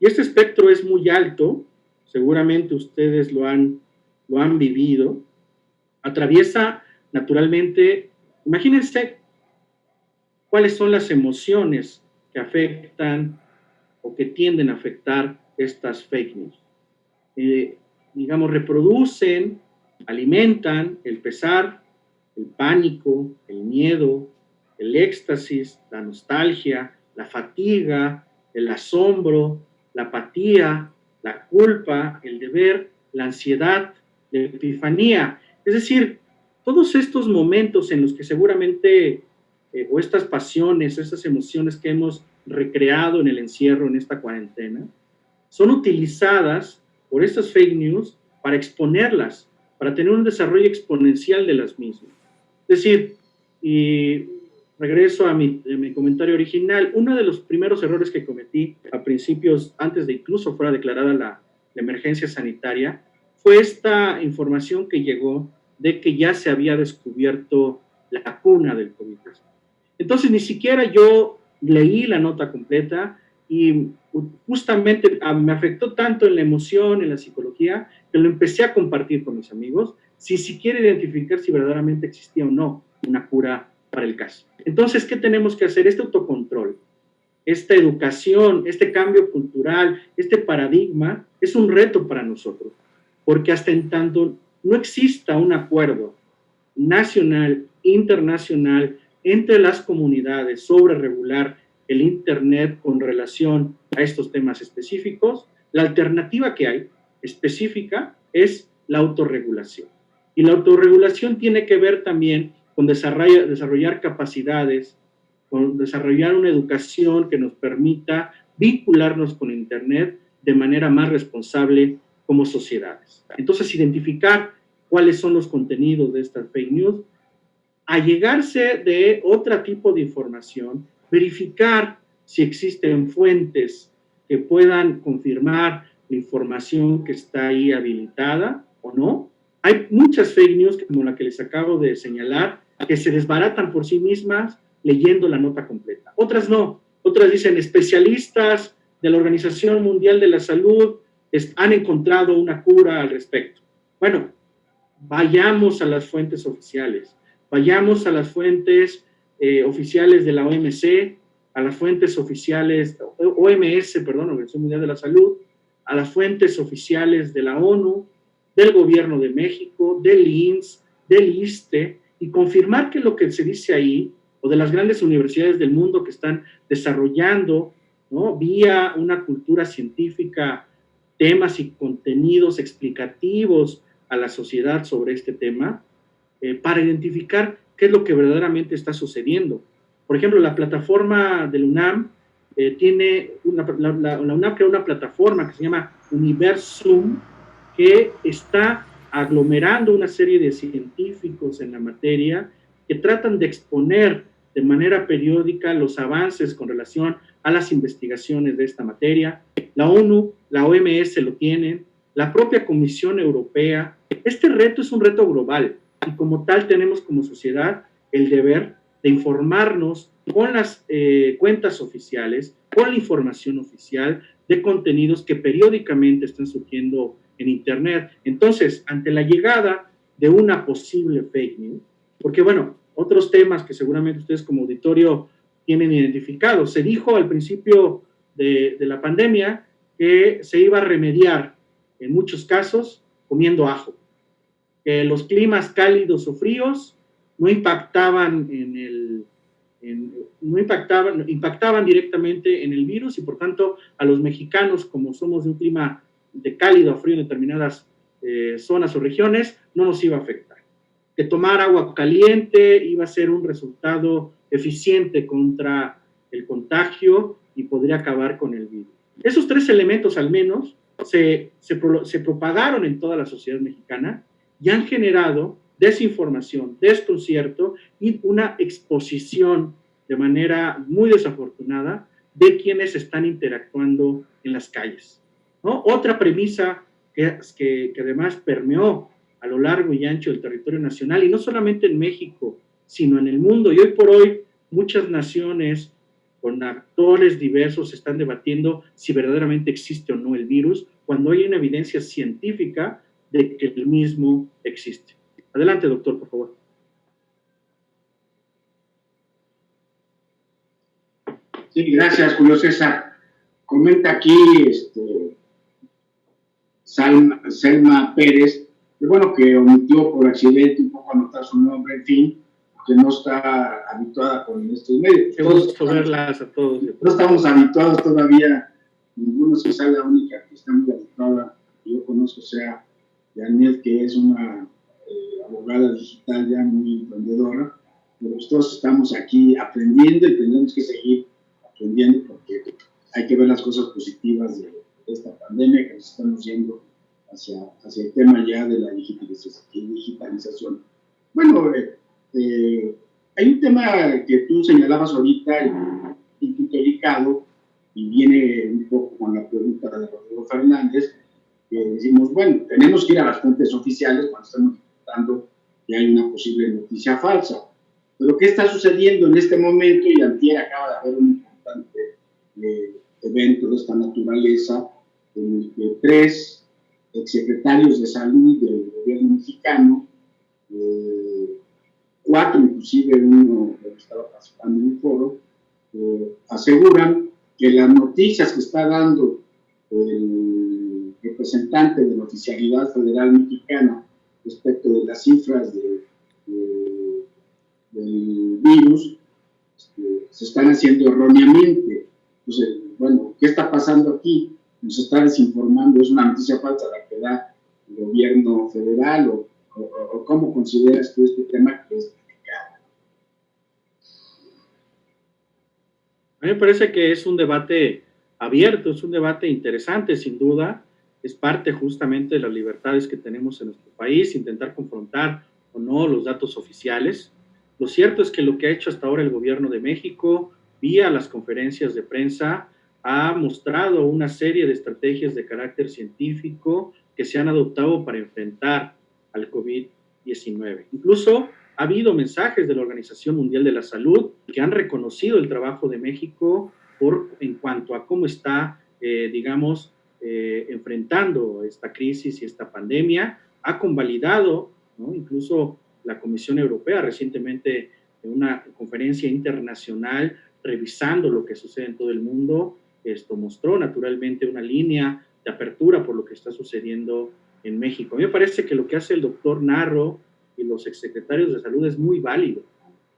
Speaker 2: Y este espectro es muy alto, seguramente ustedes lo han vivido, atraviesa naturalmente, imagínense cuáles son las emociones que afectan o que tienden a afectar estas fake news. Digamos, reproducen, alimentan el pesar, el pánico, el miedo, el éxtasis, la nostalgia, la fatiga, el asombro, la apatía, la culpa, el deber, la ansiedad, la epifanía. Es decir, todos estos momentos en los que seguramente, o estas pasiones, estas emociones que hemos recreado en el encierro, en esta cuarentena, son utilizadas por estas fake news para exponerlas, para tener un desarrollo exponencial de las mismas. Es decir, y regreso a mi comentario original, uno de los primeros errores que cometí a principios, antes de incluso fuera declarada la emergencia sanitaria, fue esta información que llegó de que ya se había descubierto la cuna del COVID. Entonces, ni siquiera yo leí la nota completa y justamente me afectó tanto en la emoción, en la psicología, que lo empecé a compartir con mis amigos, sin siquiera identificar si verdaderamente existía o no una cura para el caso. Entonces, ¿qué tenemos que hacer? Este autocontrol, esta educación, este cambio cultural, este paradigma, es un reto para nosotros, porque hasta en tanto no exista un acuerdo nacional, internacional, entre las comunidades sobre regular el Internet con relación a estos temas específicos, la alternativa que hay específica es la autorregulación. Y la autorregulación tiene que ver también con desarrollar capacidades, con desarrollar una educación que nos permita vincularnos con Internet de manera más responsable como sociedades. Entonces, identificar cuáles son los contenidos de estas fake news, allegarse de otro tipo de información, verificar si existen fuentes que puedan confirmar la información que está ahí habilitada o no. Hay muchas fake news, como la que les acabo de señalar, que se desbaratan por sí mismas leyendo la nota completa. Otras no. Otras dicen especialistas de la Organización Mundial de la Salud han encontrado una cura al respecto. Bueno, vayamos a las fuentes oficiales, vayamos a las fuentes oficiales de la OMC, a las fuentes oficiales, OMS, perdón, Organización Mundial de la Salud, a las fuentes oficiales de la ONU, del Gobierno de México, del INSS, del ISSSTE, y confirmar que lo que se dice ahí o de las grandes universidades del mundo que están desarrollando, ¿no?, vía una cultura científica, temas y contenidos explicativos a la sociedad sobre este tema, para identificar qué es lo que verdaderamente está sucediendo. Por ejemplo, la plataforma del UNAM tiene la UNAM creó una plataforma que se llama Universum, que está aglomerando una serie de científicos en la materia que tratan de exponer de manera periódica los avances con relación a las investigaciones de esta materia. La ONU, la OMS lo tienen, la propia Comisión Europea. Este reto es un reto global y como tal tenemos como sociedad el deber de informarnos con las cuentas oficiales, con la información oficial de contenidos que periódicamente están surgiendo en Internet. Entonces, ante la llegada de una posible fake news, porque bueno, otros temas que seguramente ustedes como auditorio tienen identificados, se dijo al principio de la pandemia que se iba a remediar en muchos casos comiendo ajo, que los climas cálidos o fríos no impactaban impactaban directamente en el virus y por tanto a los mexicanos, como somos de un clima de cálido a frío en determinadas zonas o regiones, no nos iba a afectar. Que tomar agua caliente iba a ser un resultado eficiente contra el contagio y podría acabar con el virus. Esos tres elementos al menos se propagaron en toda la sociedad mexicana y han generado desinformación, desconcierto y una exposición de manera muy desafortunada de quienes están interactuando en las calles, ¿no? Otra premisa que además permeó a lo largo y ancho del territorio nacional, y no solamente en México, sino en el mundo, y hoy por hoy muchas naciones con actores diversos están debatiendo si verdaderamente existe o no el virus, cuando hay una evidencia científica de que el mismo existe. Adelante, doctor, por favor.
Speaker 1: Sí, gracias, Julio César. Comenta aquí Selma Pérez, que bueno, que omitió por accidente un poco anotar su nombre, en fin, que no está habituada con estos medios.
Speaker 2: Qué gusto verlas a todos.
Speaker 1: No estamos habituados todavía, ninguno, quizá la única que está muy habituada, que yo conozco, sea Janet, que es una abogada digital ya muy emprendedora, pero todos estamos aquí aprendiendo y tenemos que seguir aprendiendo porque hay que ver las cosas positivas de esta pandemia que nos estamos yendo hacia el tema ya de la digitalización. Bueno, hay un tema que tú señalabas ahorita, delicado, y viene un poco con la pregunta de Rodrigo Fernández, que decimos, bueno, tenemos que ir a las fuentes oficiales cuando estamos detectando que hay una posible noticia falsa. Pero ¿qué está sucediendo en este momento? Y antier acaba de haber un importante evento de esta naturaleza, en el que 3 exsecretarios de salud del gobierno mexicano, 4 inclusive, uno que estaba participando en un foro, aseguran que las noticias que está dando el representante de la Oficialidad Federal Mexicana respecto de las cifras del virus se están haciendo erróneamente. Entonces, bueno, ¿qué está pasando aquí? Nos está desinformando, es una noticia falsa la que da el gobierno federal, o ¿cómo consideras tú este tema que es delicado?
Speaker 2: A mí me parece que es un debate abierto, es un debate interesante, sin duda, es parte justamente de las libertades que tenemos en nuestro país, intentar confrontar o no los datos oficiales. Lo cierto es que lo que ha hecho hasta ahora el gobierno de México, vía las conferencias de prensa, ha mostrado una serie de estrategias de carácter científico que se han adoptado para enfrentar al COVID-19. Incluso ha habido mensajes de la Organización Mundial de la Salud que han reconocido el trabajo de México en cuanto a cómo está, enfrentando esta crisis y esta pandemia. Ha convalidado, ¿no?, incluso la Comisión Europea recientemente en una conferencia internacional revisando lo que sucede en todo el mundo. Esto mostró naturalmente una línea de apertura por lo que está sucediendo en México. A mí me parece que lo que hace el doctor Narro y los exsecretarios de salud es muy válido.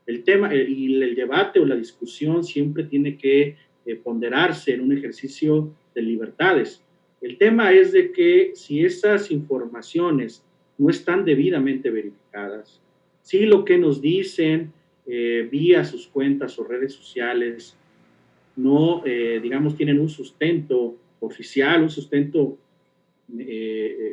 Speaker 2: El tema y el debate o la discusión siempre tiene que ponderarse en un ejercicio de libertades. El tema es de que si esas informaciones no están debidamente verificadas, si lo que nos dicen vía sus cuentas o redes sociales no, digamos, tienen un sustento oficial, un sustento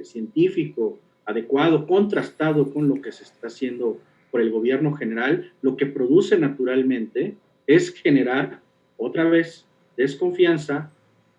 Speaker 2: científico adecuado, contrastado con lo que se está haciendo por el gobierno general, lo que produce naturalmente es generar otra vez desconfianza,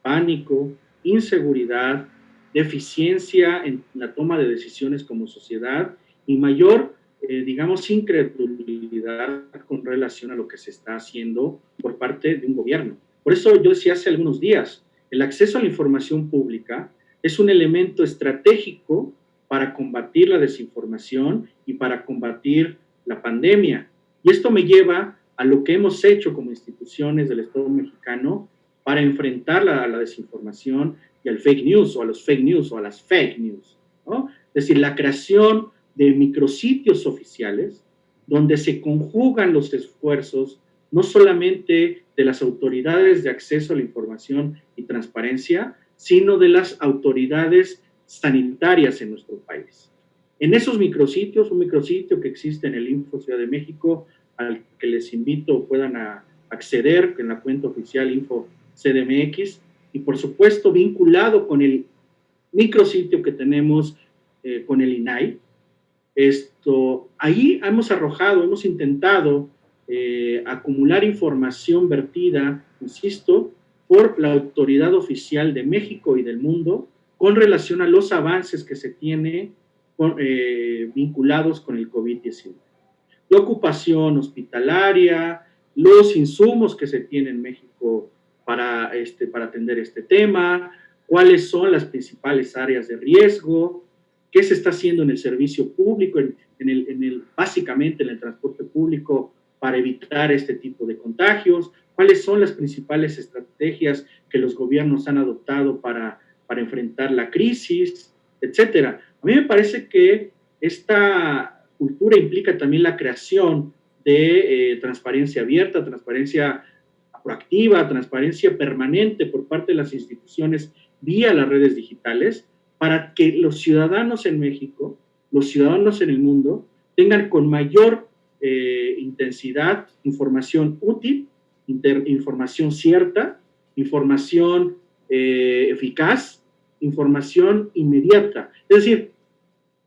Speaker 2: pánico, inseguridad, deficiencia en la toma de decisiones como sociedad y mayor, digamos, incredulidad con relación a lo que se está haciendo por parte de un gobierno. Por eso yo decía hace algunos días, el acceso a la información pública es un elemento estratégico para combatir la desinformación y para combatir la pandemia. Y esto me lleva a lo que hemos hecho como instituciones del Estado mexicano para enfrentar la desinformación y al fake news, o a los fake news, o a las fake news, ¿no? Es decir, la creación de micrositios oficiales donde se conjugan los esfuerzos no solamente de las autoridades de acceso a la información y transparencia, sino de las autoridades sanitarias en nuestro país. En esos micrositios, un micrositio que existe en el Info Ciudad de México, al que les invito puedan acceder en la cuenta oficial Info CDMX, y por supuesto vinculado con el micrositio que tenemos con el INAI. Ahí hemos intentado acumular información vertida, insisto, por la autoridad oficial de México y del mundo con relación a los avances que se tiene vinculados con el COVID-19. La ocupación hospitalaria, los insumos que se tienen en México para atender este tema, cuáles son las principales áreas de riesgo, qué se está haciendo en el servicio público, básicamente en el transporte público para evitar este tipo de contagios, cuáles son las principales estrategias que los gobiernos han adoptado para enfrentar la crisis, etcétera. A mí me parece que esta cultura implica también la creación de transparencia abierta, transparencia proactiva, transparencia permanente por parte de las instituciones vía las redes digitales, para que los ciudadanos en México, los ciudadanos en el mundo, tengan con mayor intensidad información útil, información cierta, información eficaz, información inmediata. Es decir,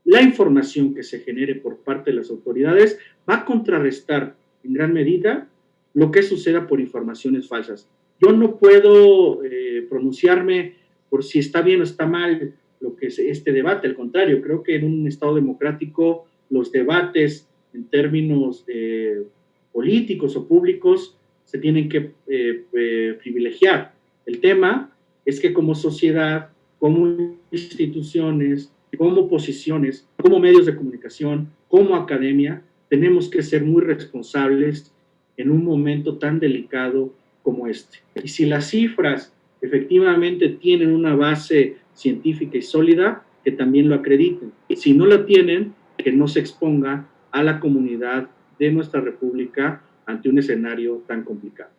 Speaker 2: la información que se genere por parte de las autoridades va a contrarrestar en gran medida lo que suceda por informaciones falsas. Yo no puedo pronunciarme por si está bien o está mal lo que es este debate, al contrario, creo que en un Estado democrático los debates en términos políticos o públicos se tienen que privilegiar. El tema es que como sociedad, como instituciones, como posiciones, como medios de comunicación, como academia, tenemos que ser muy responsables en un momento tan delicado como este. Y si las cifras efectivamente tienen una base científica y sólida, que también lo acrediten. Y si no la tienen, que no se exponga a la comunidad de nuestra república ante un escenario tan complicado.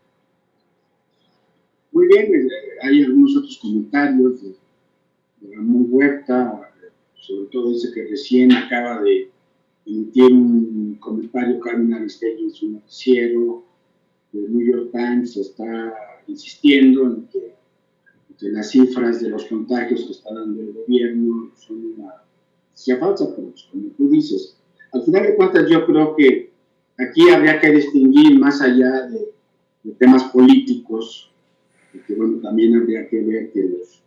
Speaker 1: Muy bien, hay algunos otros comentarios de Ramón Huerta, sobre todo ese que recién acaba de emitir un comentario Carmen Aristegui en su noticiero. El New York Times está insistiendo en que las cifras de los contagios que está dando el gobierno son una noticia falsa, pero como tú dices, al final de cuentas yo creo que aquí habría que distinguir más allá de temas políticos, porque bueno, también habría que ver que los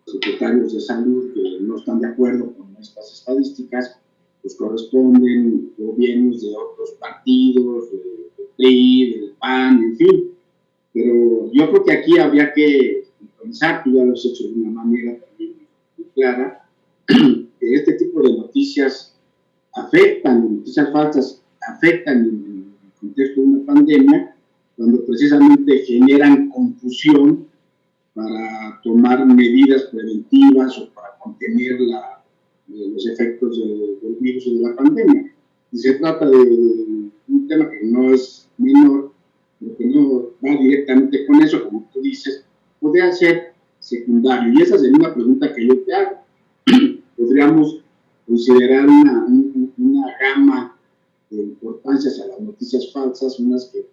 Speaker 1: secretarios de salud que no están de acuerdo con estas estadísticas, pues corresponden gobiernos de otros partidos, del PRI, del PAN, en fin. Pero yo creo que aquí habría que pensar, tú ya lo has hecho de una manera también muy clara, que este tipo de noticias noticias falsas afectan en el contexto de una pandemia, cuando precisamente generan confusión para tomar medidas preventivas o para contener los efectos del virus y de la pandemia. y se trata de un tema que no es menor, pero que no va directamente con eso, como tú dices, podría ser secundario. Y esa sería una pregunta que yo te hago. Podríamos considerar una gama de importancias a las noticias falsas, unas que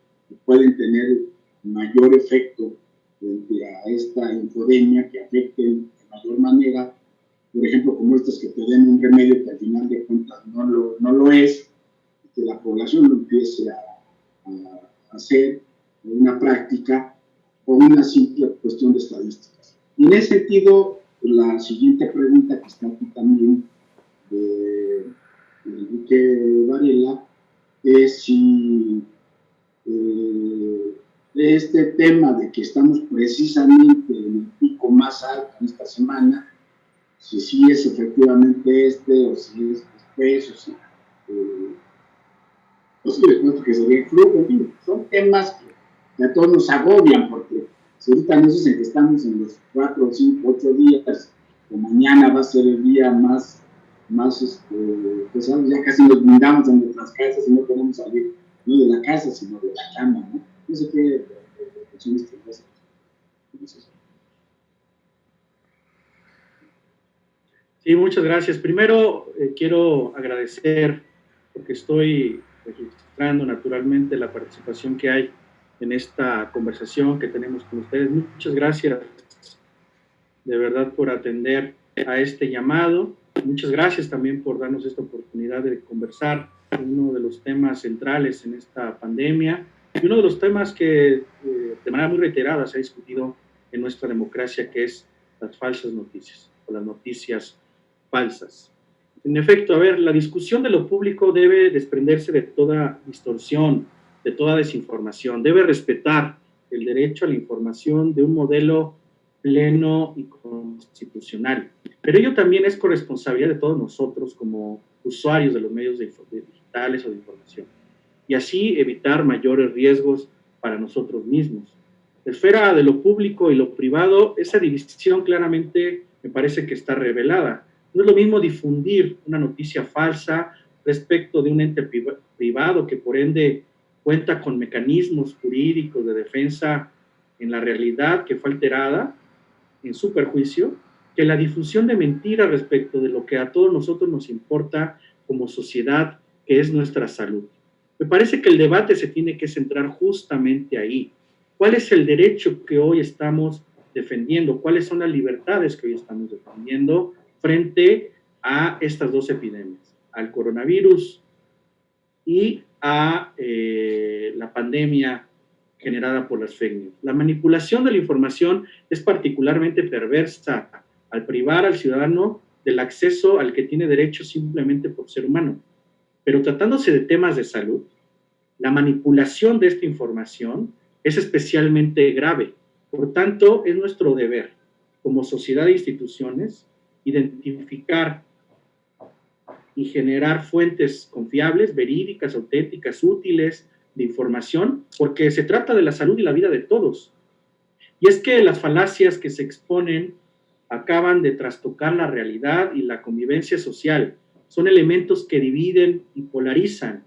Speaker 1: pueden tener mayor efecto frente a esta infodemia, que afecten de mayor manera, por ejemplo, como estas que te den un remedio que al final de cuentas no lo es, que la población lo empiece a hacer una práctica o una simple cuestión de estadísticas. Y en ese sentido, la siguiente pregunta que está aquí también de Enrique Varela es si este tema de que estamos precisamente en el pico más alto en esta semana, si sí es efectivamente o si es después, o si después que sería el flujo, en fin, son temas que a todos nos agobian, porque si ahorita nos dicen que estamos en los 4, 5, 8 días, que mañana va a ser el día más pues ya casi nos blindamos en nuestras casas y no podemos salir, no de la casa, sino de la cama, ¿no? No sé qué reflexiones tendrás.
Speaker 2: Sí, muchas gracias. Primero, quiero agradecer, porque estoy registrando naturalmente la participación que hay en esta conversación que tenemos con ustedes. Muchas gracias, de verdad, por atender a este llamado. Muchas gracias también por darnos esta oportunidad de conversar uno de los temas centrales en esta pandemia y uno de los temas que de manera muy reiterada se ha discutido en nuestra democracia, que es las falsas noticias o las noticias falsas. En efecto, a ver, la discusión de lo público debe desprenderse de toda distorsión, de toda desinformación, debe respetar el derecho a la información de un modelo pleno y constitucional. Pero ello también es corresponsabilidad de todos nosotros como usuarios de los medios digitales o de información, y así evitar mayores riesgos para nosotros mismos. La esfera de lo público y lo privado, esa división claramente me parece que está revelada. No es lo mismo difundir una noticia falsa respecto de un ente privado que por ende cuenta con mecanismos jurídicos de defensa en la realidad que fue alterada en su perjuicio, que la difusión de mentiras respecto de lo que a todos nosotros nos importa como sociedad, que es nuestra salud. Me parece que el debate se tiene que centrar justamente ahí. ¿Cuál es el derecho que hoy estamos defendiendo? ¿Cuáles son las libertades que hoy estamos defendiendo frente a estas dos epidemias? Al coronavirus y a la pandemia generada por las fake news. La manipulación de la información es particularmente perversa al privar al ciudadano del acceso al que tiene derecho simplemente por ser humano. Pero tratándose de temas de salud, la manipulación de esta información es especialmente grave. Por tanto, es nuestro deber, como sociedad e instituciones, identificar y generar fuentes confiables, verídicas, auténticas, útiles de información, porque se trata de la salud y la vida de todos. Y es que las falacias que se exponen acaban de trastocar la realidad y la convivencia social. Son elementos que dividen y polarizan.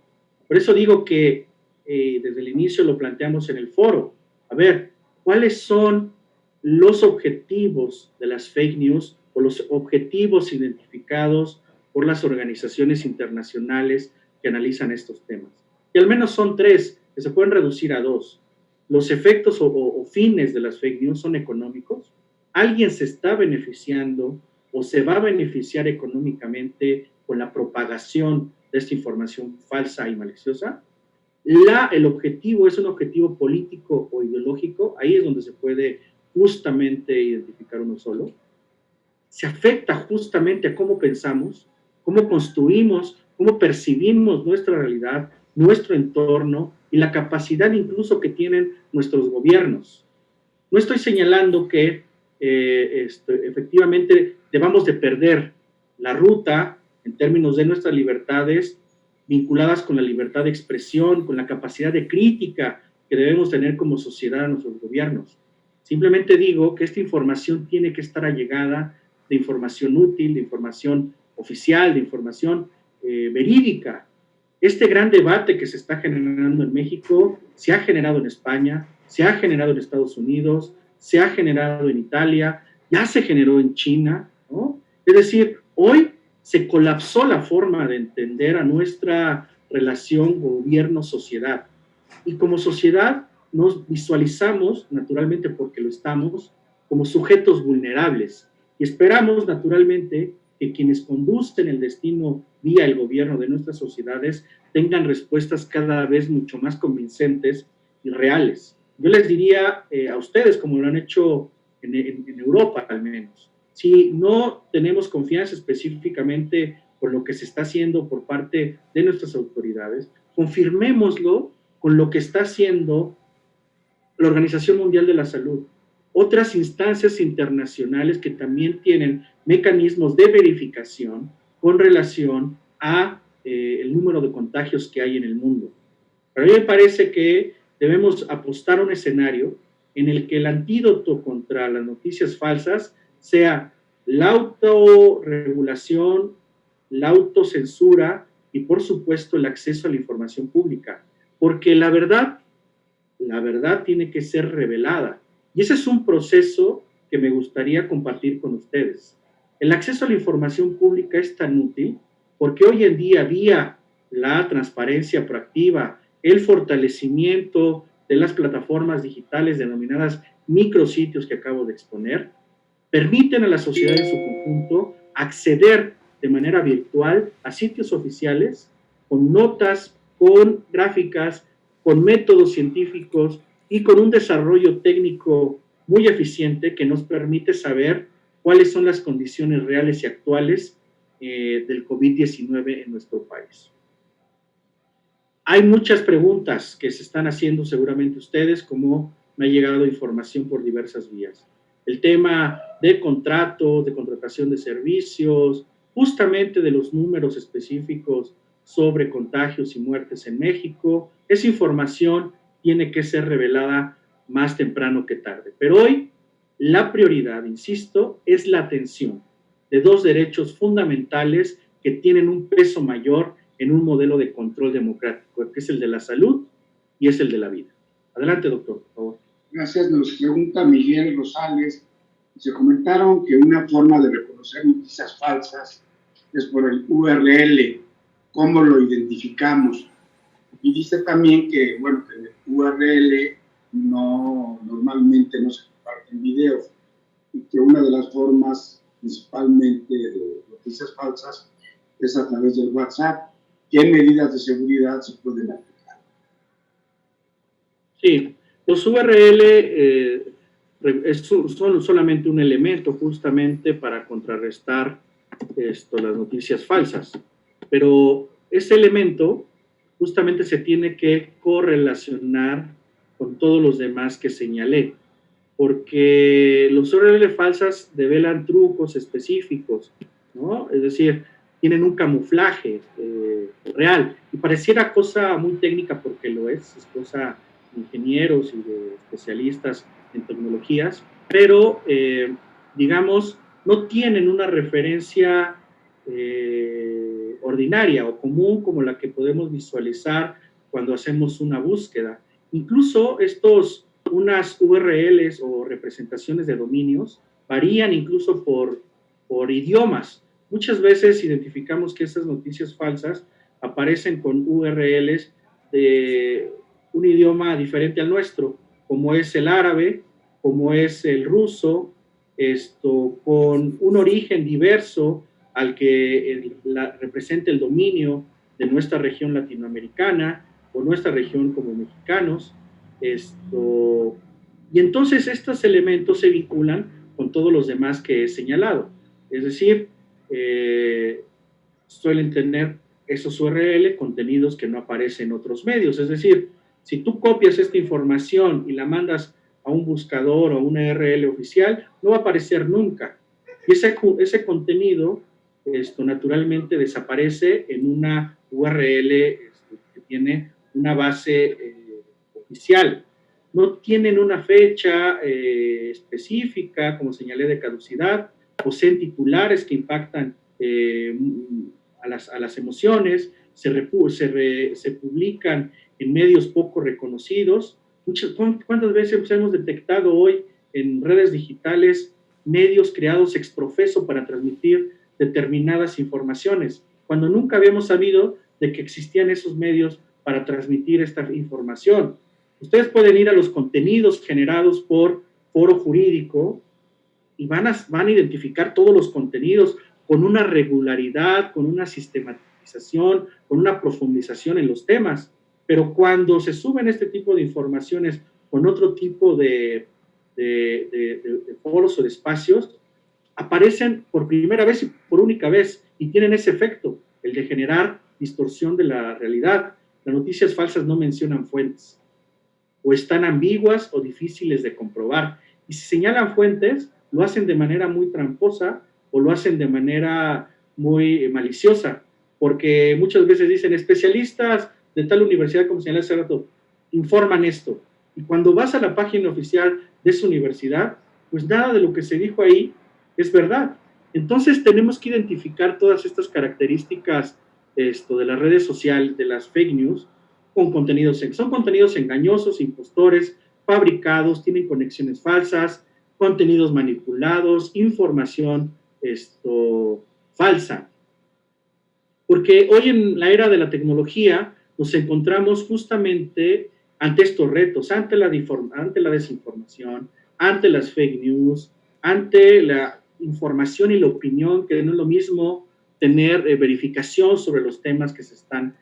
Speaker 2: Por eso digo que desde el inicio lo planteamos en el foro. A ver, ¿cuáles son los objetivos de las fake news o los objetivos identificados por las organizaciones internacionales que analizan estos temas? Y al menos son tres, que se pueden reducir a dos. Los efectos o fines de las fake news son económicos. Alguien se está beneficiando o se va a beneficiar económicamente con la propagación de esta información falsa y maliciosa. El objetivo es un objetivo político o ideológico, ahí es donde se puede justamente identificar uno solo. Se afecta justamente a cómo pensamos, cómo construimos, cómo percibimos nuestra realidad, nuestro entorno y la capacidad incluso que tienen nuestros gobiernos. No estoy señalando que efectivamente debamos de perder la ruta en términos de nuestras libertades vinculadas con la libertad de expresión, con la capacidad de crítica que debemos tener como sociedad a nuestros gobiernos. Simplemente digo que esta información tiene que estar allegada de información útil, de información oficial, de información verídica. Este gran debate que se está generando en México se ha generado en España, se ha generado en Estados Unidos, se ha generado en Italia, ya se generó en China, ¿no? Es decir, hoy se colapsó la forma de entender a nuestra relación gobierno-sociedad. Y como sociedad nos visualizamos, naturalmente porque lo estamos, como sujetos vulnerables. Y esperamos, naturalmente, que quienes conducen el destino vía el gobierno de nuestras sociedades tengan respuestas cada vez mucho más convincentes y reales. Yo les diría a ustedes, como lo han hecho en Europa al menos, si no tenemos confianza específicamente por lo que se está haciendo por parte de nuestras autoridades, confirmémoslo con lo que está haciendo la Organización Mundial de la Salud, otras instancias internacionales que también tienen mecanismos de verificación con relación a el número de contagios que hay en el mundo. Pero a mí me parece que debemos apostar a un escenario en el que el antídoto contra las noticias falsas sea la autorregulación, la autocensura y, por supuesto, el acceso a la información pública. Porque la verdad tiene que ser revelada. Y ese es un proceso que me gustaría compartir con ustedes. El acceso a la información pública es tan útil porque hoy en día, vía la transparencia proactiva, el fortalecimiento de las plataformas digitales denominadas micrositios que acabo de exponer, permiten a la sociedad en su conjunto acceder de manera virtual a sitios oficiales con notas, con gráficas, con métodos científicos y con un desarrollo técnico muy eficiente que nos permite saber cuáles son las condiciones reales y actuales del COVID-19 en nuestro país. Hay muchas preguntas que se están haciendo seguramente ustedes, como me ha llegado información por diversas vías. El tema de contratos, de contratación de servicios, justamente de los números específicos sobre contagios y muertes en México. Esa información tiene que ser revelada más temprano que tarde. Pero hoy la prioridad, insisto, es la atención de dos derechos fundamentales que tienen un peso mayor en un modelo de control democrático, que es el de la salud y es el de la vida. Adelante, doctor, por favor.
Speaker 1: Gracias. Nos pregunta Miguel Rosales. Se comentaron que una forma de reconocer noticias falsas es por el URL. ¿Cómo lo identificamos? Y dice también que, bueno, que en el URL normalmente no se comparten videos y que una de las formas principalmente de noticias falsas es a través del WhatsApp. ¿Qué medidas de seguridad se pueden aplicar?
Speaker 2: Sí, los URL son solamente un elemento justamente para contrarrestar las noticias falsas, pero ese elemento justamente se tiene que correlacionar con todos los demás que señalé, porque los URL falsas develan trucos específicos, ¿no? Es decir, tienen un camuflaje real, y pareciera cosa muy técnica porque lo es cosa de ingenieros y de especialistas en tecnologías, pero digamos, no tienen una referencia ordinaria o común como la que podemos visualizar cuando hacemos una búsqueda. Incluso unas URLs o representaciones de dominios varían incluso por idiomas. Muchas veces identificamos que esas noticias falsas aparecen con URLs de un idioma diferente al nuestro, como es el árabe, como es el ruso, con un origen diverso al que representa el dominio de nuestra región latinoamericana o nuestra región como mexicanos. Y entonces estos elementos se vinculan con todos los demás que he señalado. Es decir, suelen tener esos URL contenidos que no aparecen en otros medios. Es decir, si tú copias esta información y la mandas a un buscador o a una URL oficial, no va a aparecer nunca. Y ese contenido naturalmente desaparece en una URL que tiene una base oficial. No tienen una fecha específica, como señalé, de caducidad, poseen titulares que impactan a las emociones se publican en medios poco reconocidos. ¿Cuántas veces hemos detectado hoy en redes digitales medios creados ex profeso para transmitir determinadas informaciones, cuando nunca habíamos sabido de que existían esos medios para transmitir esta información? Ustedes pueden ir a los contenidos generados por Foro Jurídico y van a identificar todos los contenidos con una regularidad, con una sistematización, con una profundización en los temas. Pero cuando se suben este tipo de informaciones con otro tipo de foros o de espacios, aparecen por primera vez y por única vez y tienen ese efecto, el de generar distorsión de la realidad. Las noticias falsas no mencionan fuentes, o están ambiguas o difíciles de comprobar. Y si señalan fuentes, lo hacen de manera muy tramposa o lo hacen de manera muy maliciosa, porque muchas veces dicen especialistas de tal universidad, como señalé hace rato, informan esto. Y cuando vas a la página oficial de esa universidad, pues nada de lo que se dijo ahí es verdad. Entonces tenemos que identificar todas estas características de las redes sociales, de las fake news, con contenidos, son contenidos engañosos, impostores, fabricados, tienen conexiones falsas, contenidos manipulados, información falsa. Porque hoy en la era de la tecnología nos encontramos justamente ante estos retos, ante la desinformación, ante las fake news, ante la información y la opinión, que no es lo mismo tener verificación sobre los temas que se están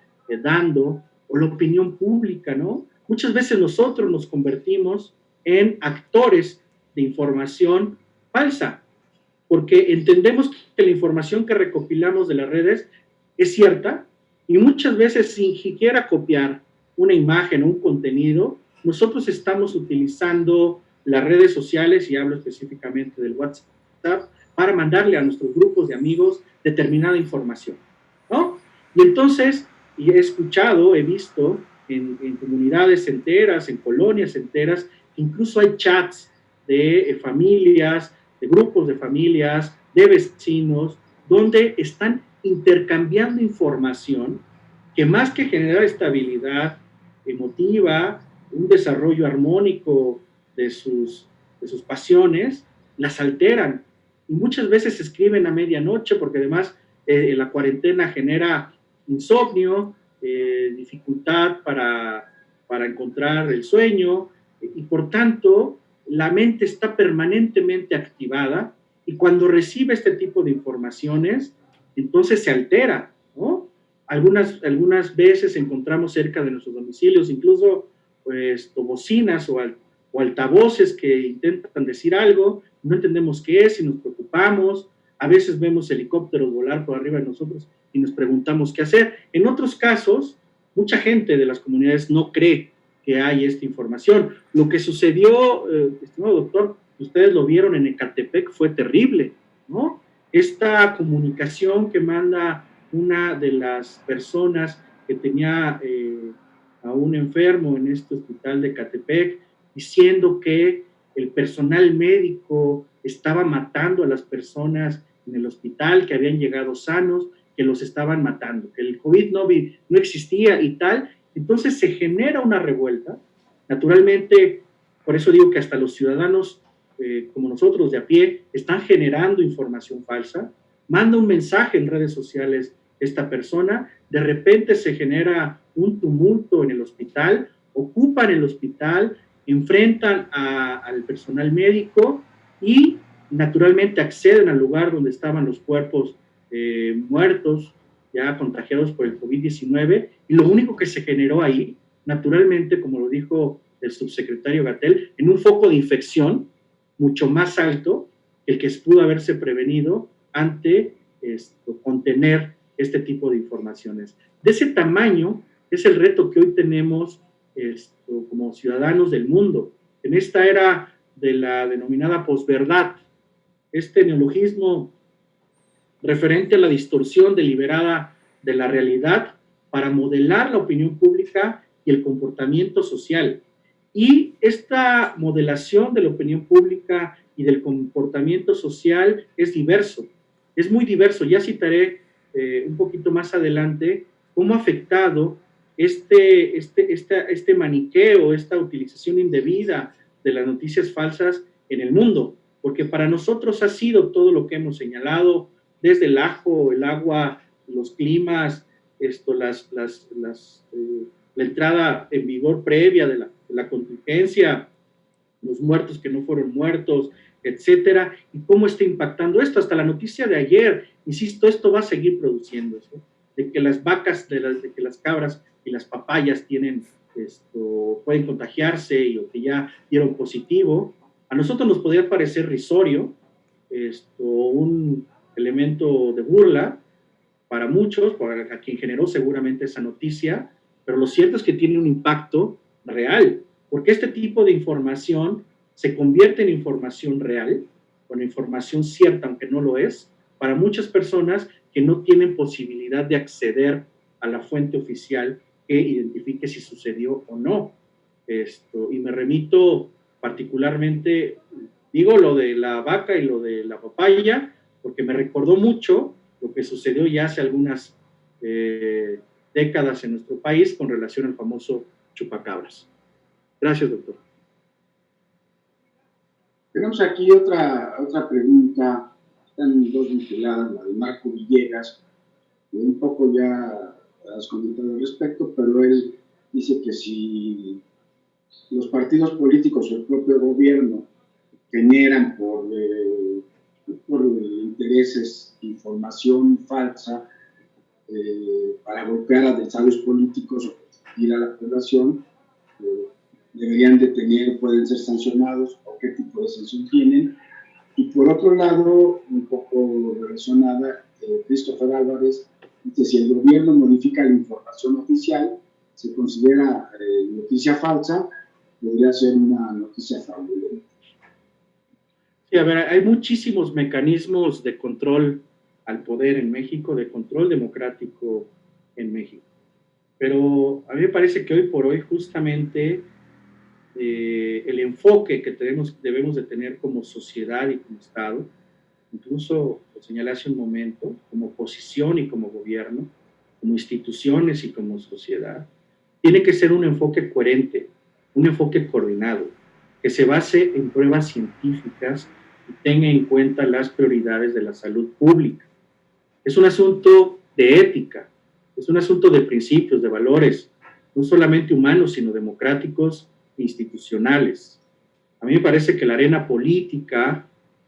Speaker 2: dando, o la opinión pública, ¿no? Muchas veces nosotros nos convertimos en actores de información falsa, porque entendemos que la información que recopilamos de las redes es cierta y muchas veces sin siquiera copiar una imagen o un contenido, nosotros estamos utilizando las redes sociales, y hablo específicamente del WhatsApp, para mandarle a nuestros grupos de amigos determinada información, ¿no? Y entonces, y he escuchado, he visto en comunidades enteras, en colonias enteras, incluso hay chats de familias, de grupos de familias, de vecinos, donde están intercambiando información que más que generar estabilidad emotiva, un desarrollo armónico de sus pasiones, las alteran. Y muchas veces se escriben a medianoche, porque además la cuarentena genera insomnio, dificultad para encontrar el sueño, y por tanto la mente está permanentemente activada, y cuando recibe este tipo de informaciones, entonces se altera, ¿no? Algunas veces encontramos cerca de nuestros domicilios incluso pues, bocinas o altavoces que intentan decir algo, no entendemos qué es y nos preocupamos. A veces vemos helicópteros volar por arriba de nosotros y nos preguntamos qué hacer. En otros casos, mucha gente de las comunidades no cree que hay esta información. Lo que sucedió, estimado doctor, ustedes lo vieron en Ecatepec, fue terrible, ¿no? Esta comunicación que manda una de las personas que tenía a un enfermo en este hospital de Ecatepec, diciendo que el personal médico estaba matando a las personas en el hospital, que habían llegado sanos, que los estaban matando, que el COVID no existía y tal. Entonces se genera una revuelta. Naturalmente, por eso digo que hasta los ciudadanos como nosotros de a pie están generando información falsa. Manda un mensaje en redes sociales esta persona, de repente se genera un tumulto en el hospital, ocupan el hospital, enfrentan al personal médico y naturalmente acceden al lugar donde estaban los cuerpos muertos, ya contagiados por el COVID-19, y lo único que se generó ahí, naturalmente, como lo dijo el subsecretario Gatell, en un foco de infección mucho más alto, el que pudo haberse prevenido ante contener este tipo de informaciones. De ese tamaño es el reto que hoy tenemos como ciudadanos del mundo, en esta era de la denominada posverdad, este neologismo referente a la distorsión deliberada de la realidad para modelar la opinión pública y el comportamiento social. Y esta modelación de la opinión pública y del comportamiento social es diverso, es muy diverso. Ya citaré un poquito más adelante cómo ha afectado este maniqueo, esta utilización indebida de las noticias falsas en el mundo, porque para nosotros ha sido todo lo que hemos señalado, desde el ajo, el agua, los climas, la entrada en vigor previa de la contingencia, los muertos que no fueron muertos, etcétera, y cómo está impactando esto. Hasta la noticia de ayer, insisto, esto va a seguir produciéndose, de que las vacas, de que las cabras y las papayas pueden contagiarse o que ya dieron positivo. A nosotros nos podría parecer risorio, un elemento de burla para muchos, para quien generó seguramente esa noticia, pero lo cierto es que tiene un impacto real, porque este tipo de información se convierte en información real, con información cierta, aunque no lo es, para muchas personas que no tienen posibilidad de acceder a la fuente oficial que identifique si sucedió o no. Y me remito particularmente, digo lo de la vaca y lo de la papaya, porque me recordó mucho lo que sucedió ya hace algunas décadas en nuestro país con relación al famoso chupacabras. Gracias, doctor.
Speaker 1: Tenemos aquí otra pregunta, están dos vinculadas, la de Marco Villegas, que un poco ya has comentado al respecto, pero él dice que si los partidos políticos o el propio gobierno generan por intereses, información falsa para golpear adversarios políticos o ir a la población, deberían detener, pueden ser sancionados o qué tipo de sanción tienen. Y por otro lado, un poco relacionada, Christopher Álvarez dice: si el gobierno modifica la información oficial, se considera noticia falsa, podría ser una noticia fraudulenta.
Speaker 2: Sí, a ver, hay muchísimos mecanismos de control al poder en México, de control democrático en México. Pero a mí me parece que hoy por hoy justamente el enfoque que debemos de tener como sociedad y como Estado, incluso lo señalé hace un momento, como oposición y como gobierno, como instituciones y como sociedad, tiene que ser un enfoque coherente, un enfoque coordinado, que se base en pruebas científicas y tenga en cuenta las prioridades de la salud pública. Es un asunto de ética, es un asunto de principios, de valores, no solamente humanos, sino democráticos e institucionales. A mí me parece que la arena política,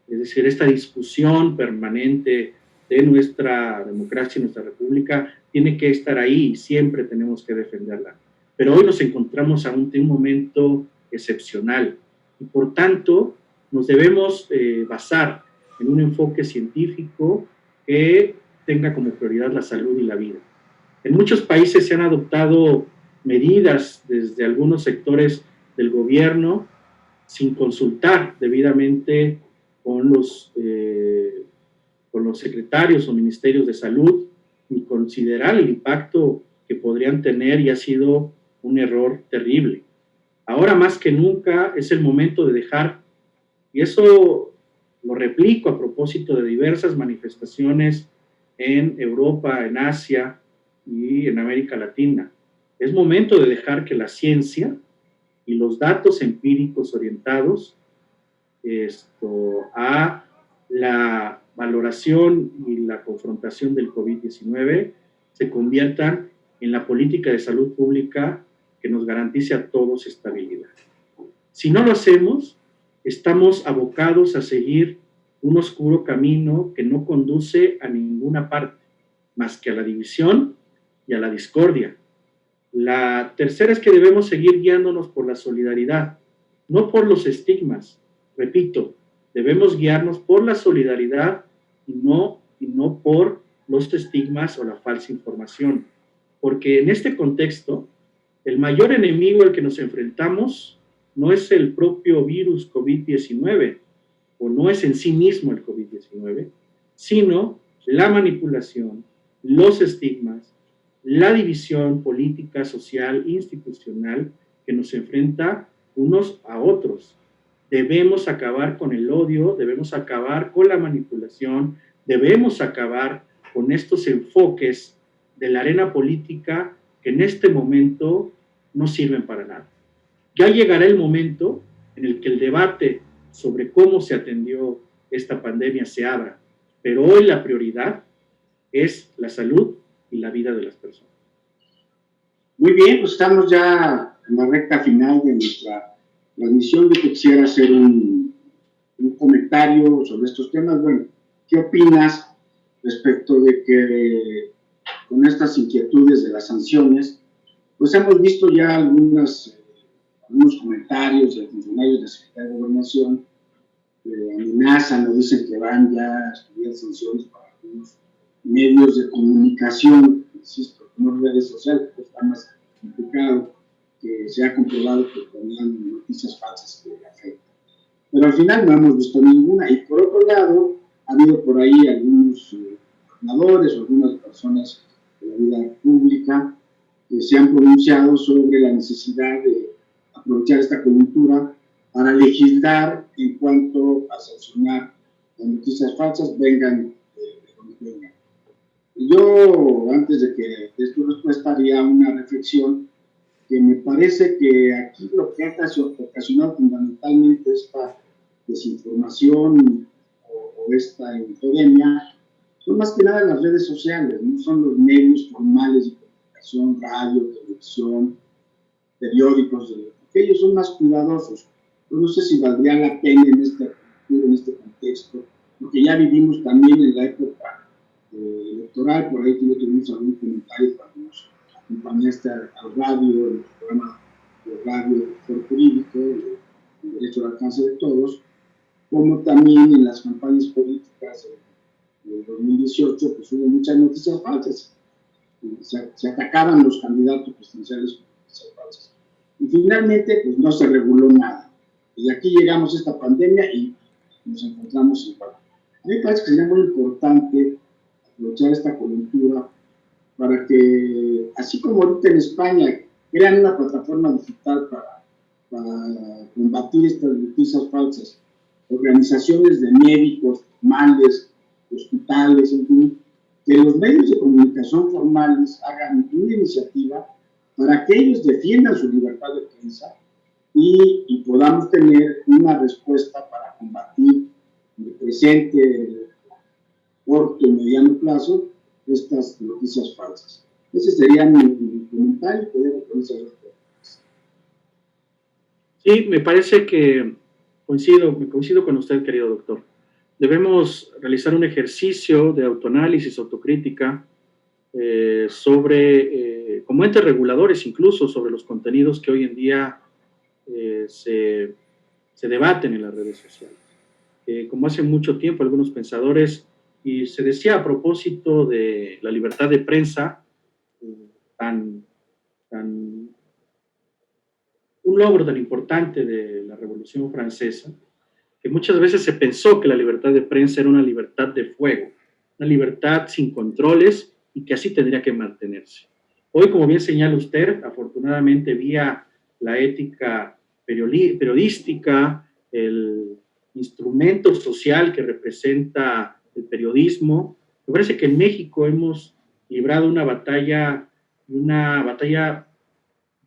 Speaker 2: es decir, esta discusión permanente de nuestra democracia y nuestra república, tiene que estar ahí y siempre tenemos que defenderla. Pero hoy nos encontramos ante un momento excepcional y por tanto nos debemos basar en un enfoque científico que tenga como prioridad la salud y la vida. En muchos países se han adoptado medidas desde algunos sectores del gobierno sin consultar debidamente con los secretarios o ministerios de salud ni considerar el impacto que podrían tener, y ha sido un error terrible. Ahora más que nunca es el momento de dejar, y eso lo replico a propósito de diversas manifestaciones en Europa, en Asia y en América Latina. Es momento de dejar que la ciencia y los datos empíricos orientados a la valoración y la confrontación del COVID-19 se conviertan en la política de salud pública que nos garantice a todos estabilidad. Si no lo hacemos, estamos abocados a seguir un oscuro camino que no conduce a ninguna parte, más que a la división y a la discordia. La tercera es que debemos seguir guiándonos por la solidaridad, no por los estigmas. Repito, debemos guiarnos por la solidaridad y no por los estigmas o la falsa información. Porque en este contexto, el mayor enemigo al que nos enfrentamos no es el propio virus COVID-19, o no es en sí mismo el COVID-19, sino la manipulación, los estigmas, la división política, social, institucional que nos enfrenta unos a otros. Debemos acabar con el odio, debemos acabar con la manipulación, debemos acabar con estos enfoques de la arena política que en este momento no sirven para nada. Ya llegará el momento en el que el debate sobre cómo se atendió esta pandemia se abra, pero hoy la prioridad es la salud y la vida de las personas.
Speaker 1: Muy bien, pues estamos ya en la recta final de nuestra transmisión. Yo quisiera hacer un comentario sobre estos temas. Bueno, ¿qué opinas respecto de que con estas inquietudes de las sanciones, pues hemos visto ya algunos comentarios de funcionarios de Secretaría de Gobernación que amenazan o dicen que van ya a estudiar sanciones para algunos medios de comunicación, insisto, no redes sociales, que está más complicado, que se ha comprobado que tenían noticias falsas que afectan. Pero al final no hemos visto ninguna. Y por otro lado, ha habido por ahí algunos gobernadores o algunas personas de la vida pública que se han pronunciado sobre la necesidad de aprovechar esta coyuntura para legislar en cuanto a sancionar las noticias falsas, vengan de donde vengan. Yo, antes de que des tu respuesta, haría una reflexión que me parece que aquí lo que ha ocasionado fundamentalmente esta desinformación o esta infodemia son más que nada las redes sociales, no son los medios formales de comunicación, radio, televisión, periódicos, porque ellos son más cuidadosos. Yo no sé si valdría la pena en este contexto, porque ya vivimos también en la época electoral, por ahí tuvimos algún comentario cuando nos acompañaste al radio, en el programa de radio del Foro Jurídico, el derecho al alcance de todos, como también en las campañas políticas de 2018, pues hubo muchas noticias falsas. Se atacaban los candidatos presidenciales con noticias falsas. Y finalmente, pues no se reguló nada. Y aquí llegamos a esta pandemia y nos encontramos igual. A mí me parece que sería muy importante aprovechar esta coyuntura para que, así como ahorita en España crean una plataforma digital para combatir estas noticias falsas, organizaciones de médicos, formales, hospitales, en fin, que los medios de comunicación formales hagan una iniciativa para que ellos defiendan su libertad de prensa y podamos tener una respuesta para combatir en el presente, el corto y mediano plazo, estas noticias falsas. Ese sería mi comentario.
Speaker 2: Sí, me parece que coincido con usted, querido doctor. Debemos realizar un ejercicio de autoanálisis, autocrítica, como entes reguladores incluso, sobre los contenidos que hoy en día se debaten en las redes sociales. Como hace mucho tiempo algunos pensadores, y se decía a propósito de la libertad de prensa, un logro tan importante de la Revolución Francesa, que muchas veces se pensó que la libertad de prensa era una libertad de fuego, una libertad sin controles y que así tendría que mantenerse. Hoy, como bien señala usted, afortunadamente vía la ética periodística, el instrumento social que representa el periodismo, me parece que en México hemos librado una batalla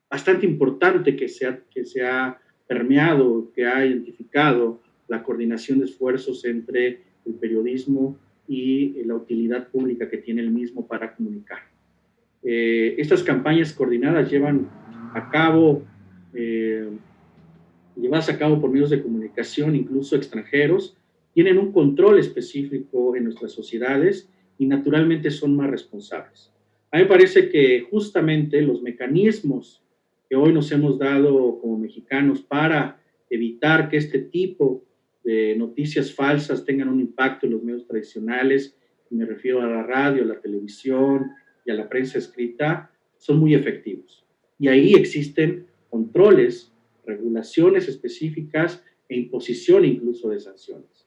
Speaker 2: bastante importante que se ha permeado, que ha identificado la coordinación de esfuerzos entre el periodismo y la utilidad pública que tiene el mismo para comunicar. Estas campañas coordinadas llevadas a cabo por medios de comunicación, incluso extranjeros, tienen un control específico en nuestras sociedades y naturalmente son más responsables. A mí me parece que justamente los mecanismos que hoy nos hemos dado como mexicanos para evitar que este tipo de noticias falsas tengan un impacto en los medios tradicionales, me refiero a la radio, a la televisión y a la prensa escrita, son muy efectivos. Y ahí existen controles, regulaciones específicas e imposición incluso de sanciones.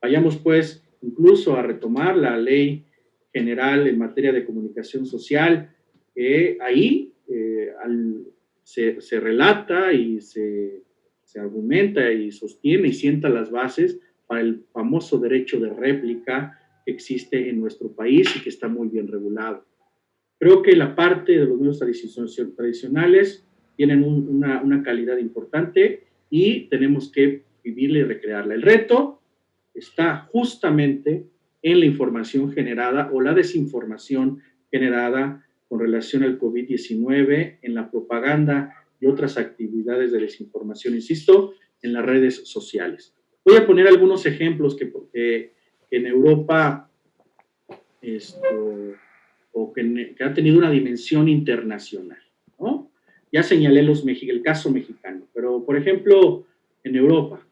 Speaker 2: Vayamos pues incluso a retomar la ley general en materia de comunicación social, ahí se relata y se argumenta y sostiene y sienta las bases para el famoso derecho de réplica que existe en nuestro país y que está muy bien regulado. Creo que la parte de los medios tradicionales tienen una calidad importante y tenemos que vivirla y recrearla. El reto está justamente en la información generada o la desinformación generada con relación al COVID-19, en la propaganda y otras actividades de desinformación, insisto, en las redes sociales. Voy a poner algunos ejemplos que en Europa que ha tenido una dimensión internacional, ¿no? Ya señalé el caso mexicano, pero por ejemplo, en Europa,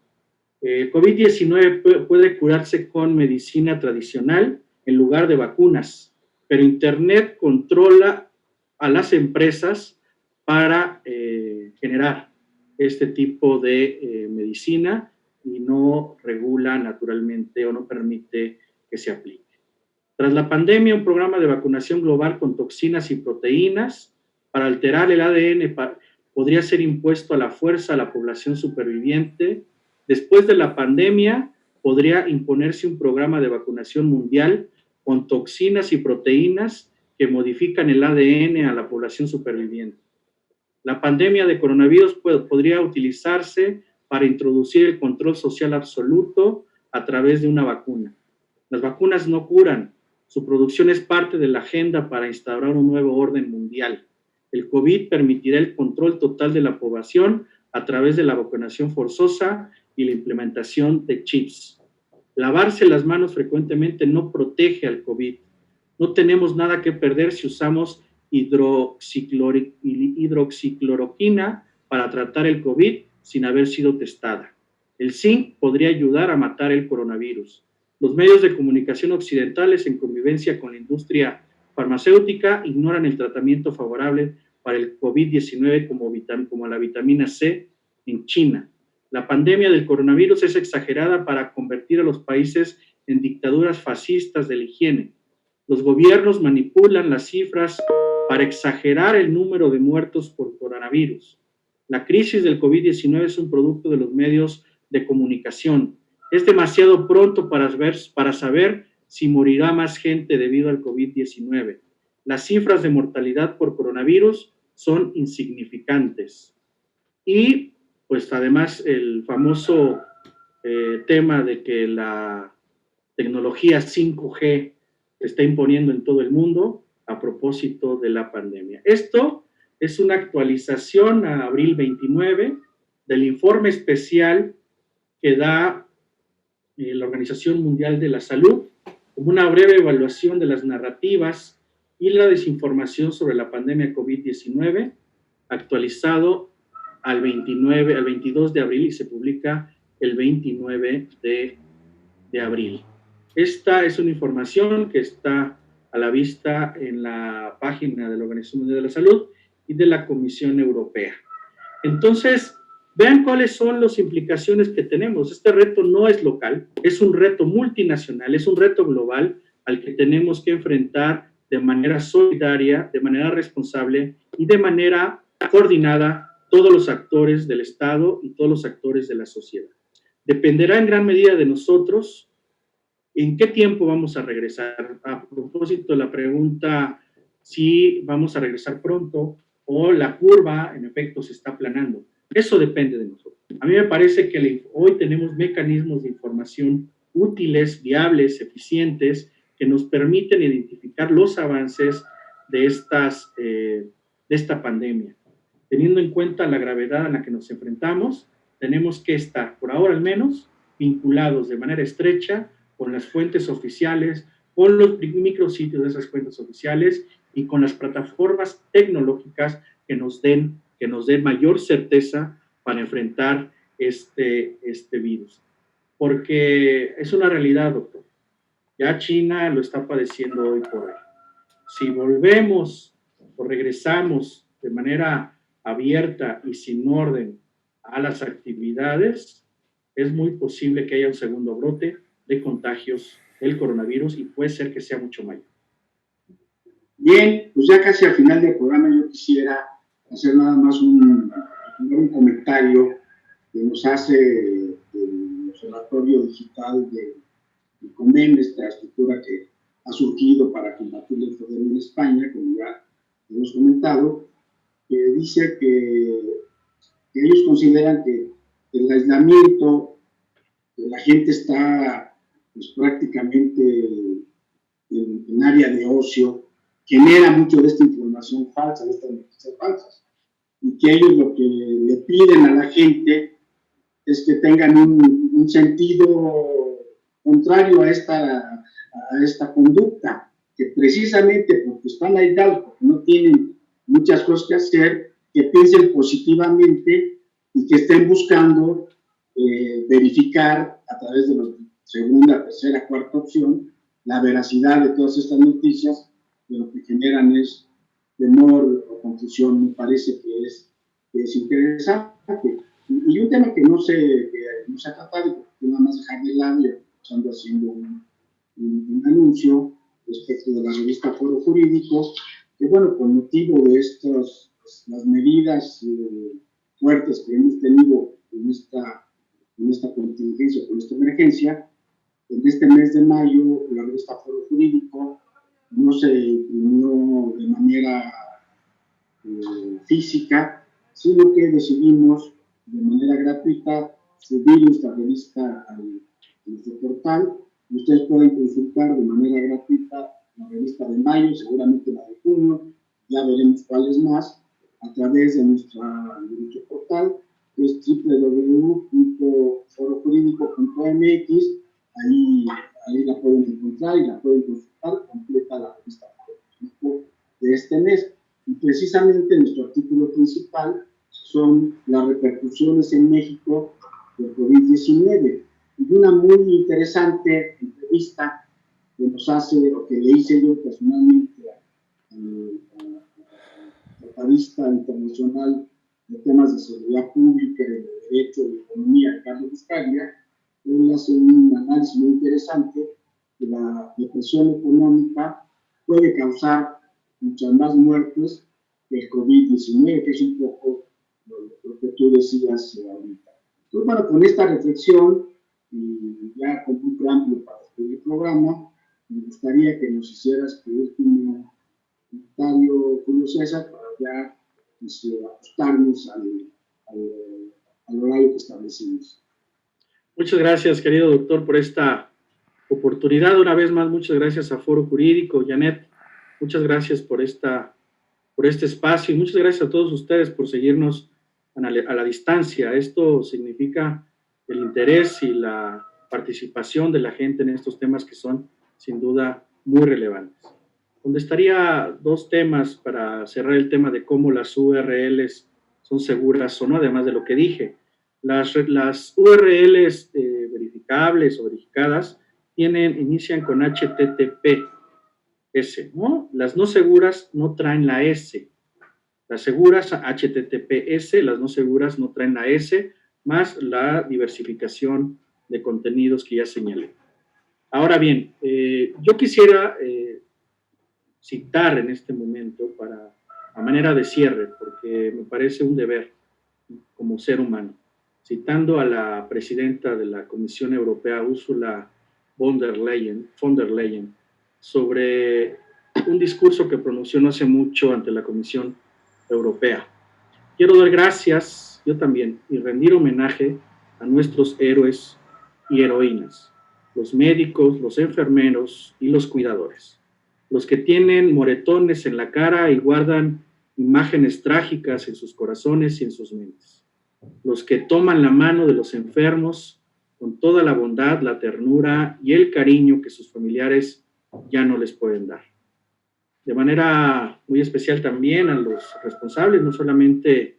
Speaker 2: el COVID-19 puede curarse con medicina tradicional en lugar de vacunas, pero Internet controla a las empresas para generar este tipo de medicina y no regula naturalmente o no permite que se aplique. Tras la pandemia, un programa de vacunación global con toxinas y proteínas para alterar el ADN podría ser impuesto a la fuerza a la población superviviente. Después de la pandemia, podría imponerse un programa de vacunación mundial con toxinas y proteínas que modifican el ADN a la población superviviente. La pandemia de coronavirus podría utilizarse para introducir el control social absoluto a través de una vacuna. Las vacunas no curan. Su producción es parte de la agenda para instaurar un nuevo orden mundial. El COVID permitirá el control total de la población a través de la vacunación forzosa y la implementación de chips. Lavarse las manos frecuentemente no protege al COVID. No tenemos nada que perder si usamos hidroxicloroquina para tratar el COVID sin haber sido testada. El zinc podría ayudar a matar el coronavirus. Los medios de comunicación occidentales, en convivencia con la industria farmacéutica, ignoran el tratamiento favorable para el COVID-19 como la vitamina C en China. La pandemia del coronavirus es exagerada para convertir a los países en dictaduras fascistas de la higiene. Los gobiernos manipulan las cifras para exagerar el número de muertos por coronavirus. La crisis del COVID-19 es un producto de los medios de comunicación. Es demasiado pronto para saber si morirá más gente debido al COVID-19. Las cifras de mortalidad por coronavirus son insignificantes. Y, pues, además, el famoso tema de que la tecnología 5G se está imponiendo en todo el mundo a propósito de la pandemia. Esto es una actualización a abril 29 del informe especial que da la Organización Mundial de la Salud, como una breve evaluación de las narrativas y la desinformación sobre la pandemia COVID-19, actualizado al 22 de abril y se publica el 29 de abril. Esta es una información que está a la vista en la página de la Organización Mundial de la Salud y de la Comisión Europea. Entonces, vean cuáles son las implicaciones que tenemos. Este reto no es local, es un reto multinacional, es un reto global al que tenemos que enfrentar de manera solidaria, de manera responsable y de manera coordinada todos los actores del Estado y todos los actores de la sociedad. Dependerá en gran medida de nosotros en qué tiempo vamos a regresar. A propósito de la pregunta si vamos a regresar pronto o la curva en efecto se está aplanando. Eso depende de nosotros. A mí me parece que hoy tenemos mecanismos de información útiles, viables, eficientes, que nos permiten identificar los avances de esta pandemia. Teniendo en cuenta la gravedad a la que nos enfrentamos, tenemos que estar, por ahora al menos, vinculados de manera estrecha con las fuentes oficiales, con los micrositios de esas fuentes oficiales y con las plataformas tecnológicas que nos den mayor certeza para enfrentar este virus. Porque es una realidad, doctor. Ya China lo está padeciendo hoy por hoy. Si volvemos o regresamos de manera abierta y sin orden a las actividades, es muy posible que haya un segundo brote de contagios del coronavirus y puede ser que sea mucho mayor.
Speaker 1: Bien, pues ya casi al final del programa yo quisiera hacer nada más un comentario que nos hace el Observatorio Digital de COMEN, esta estructura que ha surgido para combatir la infodemia en España, como ya hemos comentado, que dice que ellos consideran que el aislamiento, la gente está pues, prácticamente en área de ocio, genera mucho de esta información falsa, de estas noticias falsas, y que ellos lo que le piden a la gente es que tengan un sentido contrario a esta conducta, que precisamente porque están aislados, porque no tienen muchas cosas que hacer, que piensen positivamente y que estén buscando verificar a través de la segunda, tercera, cuarta opción la veracidad de todas estas noticias, que lo que generan es temor o confusión. Me parece que es interesante. Y un tema que no se ha tratado, porque nada más dejar de lado, ando haciendo un anuncio respecto de la revista Foro Jurídico, que bueno, con motivo de estas, las medidas fuertes que hemos tenido en esta contingencia, con esta emergencia, en este mes de mayo, la revista Foro Jurídico no se imprimió de manera física, sino que decidimos de manera gratuita subir nuestra revista a nuestro portal. Ustedes pueden consultar de manera gratuita la revista de mayo, seguramente la de junio, ya veremos cuáles más, a través de nuestro portal, que es www.forojurídico.mx. Ahí la pueden encontrar y la pueden consultar completa la revista de este mes. Y precisamente nuestro artículo principal son las repercusiones en México del COVID-19. Y una muy interesante entrevista que nos hace, o que le hice yo personalmente al tratadista internacional de temas de seguridad pública, de derecho, de economía, Carlos Buscalia. Él hace un análisis muy interesante que la depresión económica puede causar muchas más muertes que el COVID-19, que es un poco lo que tú decías ahorita. Entonces, bueno, con esta reflexión, y ya con un preámbulo para el programa, me gustaría que nos hicieras tu último comentario, Julio César, para ya pues, ajustarnos al horario que establecimos.
Speaker 2: Muchas gracias, querido doctor, por esta oportunidad. Una vez más, muchas gracias a Foro Jurídico. Janet, muchas gracias por este espacio y muchas gracias a todos ustedes por seguirnos a la distancia. Esto significa el interés y la participación de la gente en estos temas que son, sin duda, muy relevantes. Contestaría dos temas para cerrar el tema de cómo las URLs son seguras o no, además de lo que dije. Las URLs verificables o verificadas inician con HTTPS, ¿no? Las no seguras no traen la S. Las seguras HTTPS, las no seguras no traen la S, más la diversificación de contenidos que ya señalé. Ahora bien, yo quisiera citar en este momento a manera de cierre, porque me parece un deber como ser humano, citando a la presidenta de la Comisión Europea, Ursula von der Leyen, sobre un discurso que pronunció no hace mucho ante la Comisión Europea. Quiero dar gracias, yo también, y rendir homenaje a nuestros héroes y heroínas, los médicos, los enfermeros y los cuidadores, los que tienen moretones en la cara y guardan imágenes trágicas en sus corazones y en sus mentes, los que toman la mano de los enfermos con toda la bondad, la ternura y el cariño que sus familiares ya no les pueden dar. De manera muy especial también a los responsables, no solamente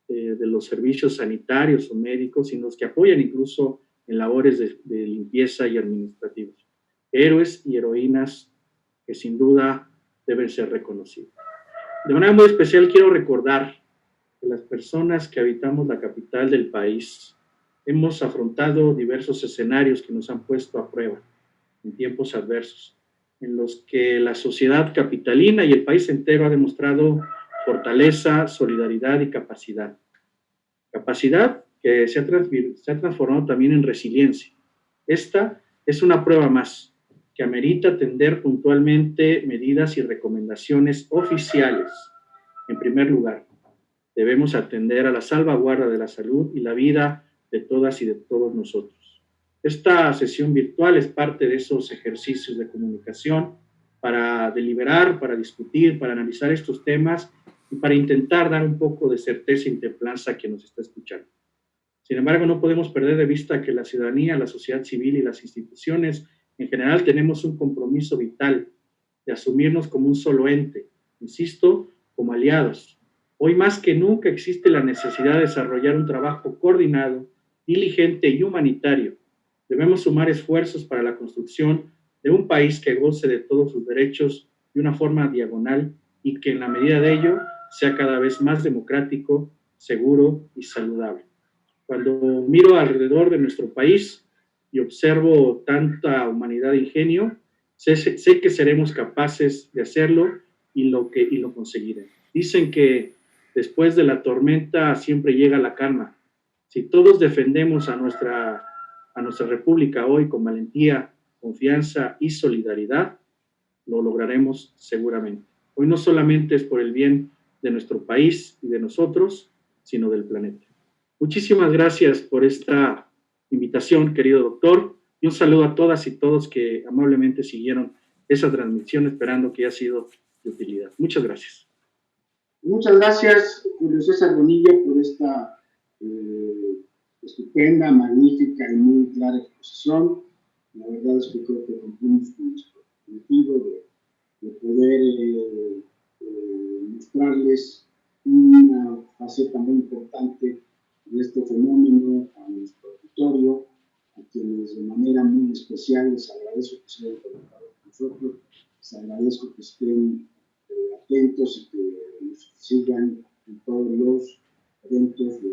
Speaker 2: de los servicios sanitarios o médicos, sino los que apoyan incluso en labores de limpieza y administrativos. Héroes y heroínas que sin duda deben ser reconocidos. De manera muy especial quiero recordar que las personas que habitamos la capital del país hemos afrontado diversos escenarios que nos han puesto a prueba en tiempos adversos, en los que la sociedad capitalina y el país entero ha demostrado fortaleza, solidaridad y capacidad. Capacidad que se ha transformado también en resiliencia. Esta es una prueba más que amerita atender puntualmente medidas y recomendaciones oficiales. En primer lugar, debemos atender a la salvaguarda de la salud y la vida de todas y de todos nosotros. Esta sesión virtual es parte de esos ejercicios de comunicación para deliberar, para discutir, para analizar estos temas y para intentar dar un poco de certeza y templanza a quien nos está escuchando. Sin embargo, no podemos perder de vista que la ciudadanía, la sociedad civil y las instituciones en general tenemos un compromiso vital de asumirnos como un solo ente, insisto, como aliados. Hoy más que nunca existe la necesidad de desarrollar un trabajo coordinado, diligente y humanitario. Debemos sumar esfuerzos para la construcción de un país que goce de todos sus derechos de una forma diagonal y que en la medida de ello sea cada vez más democrático, seguro y saludable. Cuando miro alrededor de nuestro país y observo tanta humanidad e ingenio, sé que seremos capaces de hacerlo y lo conseguiremos. Dicen que después de la tormenta siempre llega la calma. Si todos defendemos a nuestra república hoy con valentía, confianza y solidaridad, lo lograremos seguramente. Hoy no solamente es por el bien de nuestro país y de nosotros, sino del planeta. Muchísimas gracias por esta invitación, querido doctor, y un saludo a todas y todos que amablemente siguieron esa transmisión, esperando que haya sido de utilidad. Muchas gracias.
Speaker 1: Muchas gracias, Julio César Bonilla, por esta estupenda, magnífica y muy clara exposición. La verdad es que creo que cumplimos con nuestro objetivo de poder mostrarles una faceta muy importante de este fenómeno a nuestro auditorio, a quienes de manera muy especial les agradezco que se hayan conectado con nosotros, les agradezco que estén atentos y que nos sigan en todos los eventos de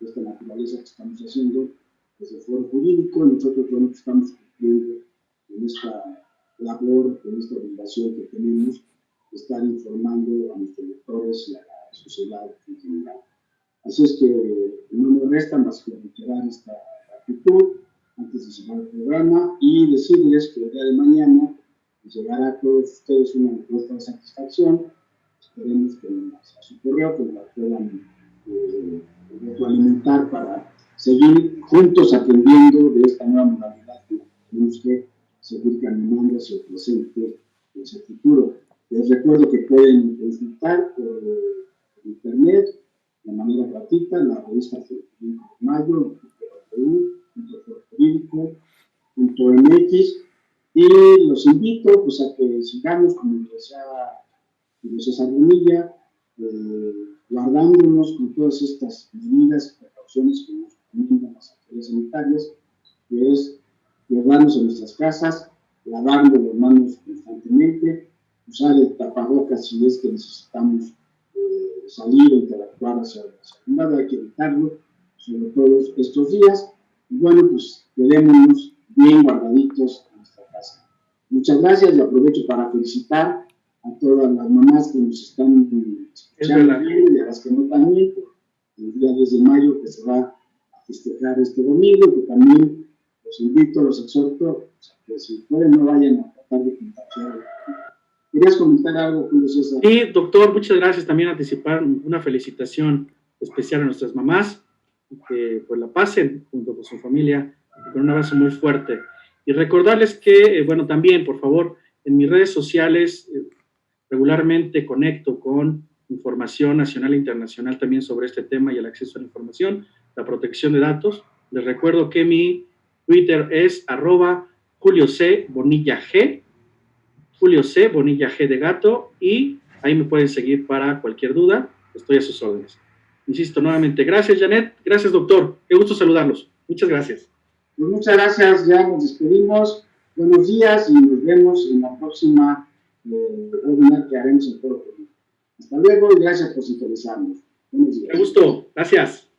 Speaker 1: esta naturaleza que estamos haciendo desde el Foro Jurídico. Nosotros que estamos cumpliendo en esta labor, en esta obligación que tenemos de estar informando a nuestros lectores y a la sociedad en general. Así es que no me resta más que reiterar esta gratitud antes de cerrar el programa y decirles que el día de mañana llegará a todos ustedes una encuesta de satisfacción. Esperemos que a su correo que la puedan retroalimentar para seguir juntos aprendiendo de esta nueva modalidad que tenemos que seguir caminando hacia el presente y hacia el futuro. Les recuerdo que pueden consultar por internet de manera gratuita la revista Foro Jurídico de Mayo, www.forojurídico.mx, y los invito pues, a que sigamos, como decía César Bonilla, guardándonos con todas estas medidas y precauciones que nos recomiendan las autoridades sanitarias, que es quedarnos en nuestras casas, lavando las manos constantemente, usar el tapabocas si es que necesitamos salir o interactuar hacia un lado, hay que evitarlo, sobre todo estos días, y bueno, pues quedémonos bien guardaditos en nuestra casa. Muchas gracias y aprovecho para felicitar a todas las mamás que nos están escuchando bien y a las que no también, el día 10 de mayo que se va a festejar este domingo, que también los invito, los exhorto, o sea, que si pueden no vayan a tratar de contagiar. ¿Querías comentar algo, Julio César?
Speaker 2: Sí, doctor, muchas gracias. También anticipar una felicitación especial a nuestras mamás, que pues la pasen junto con su familia, con un abrazo muy fuerte. Y recordarles que, bueno, también, por favor, en mis redes sociales regularmente conecto con información nacional e internacional también sobre este tema y el acceso a la información, la protección de datos. Les recuerdo que mi Twitter es @JulioC_Bonilla_G, Julio C. Bonilla G de gato, y ahí me pueden seguir para cualquier duda, estoy a sus órdenes. Insisto nuevamente, gracias Janet, gracias doctor, qué gusto saludarlos, muchas gracias.
Speaker 1: Pues muchas gracias, ya nos despedimos, buenos días y nos vemos en la próxima webinar que haremos en Foro Jurídico. Hasta luego y gracias por sintonizarnos. Buenos días.
Speaker 2: Qué gusto, gracias.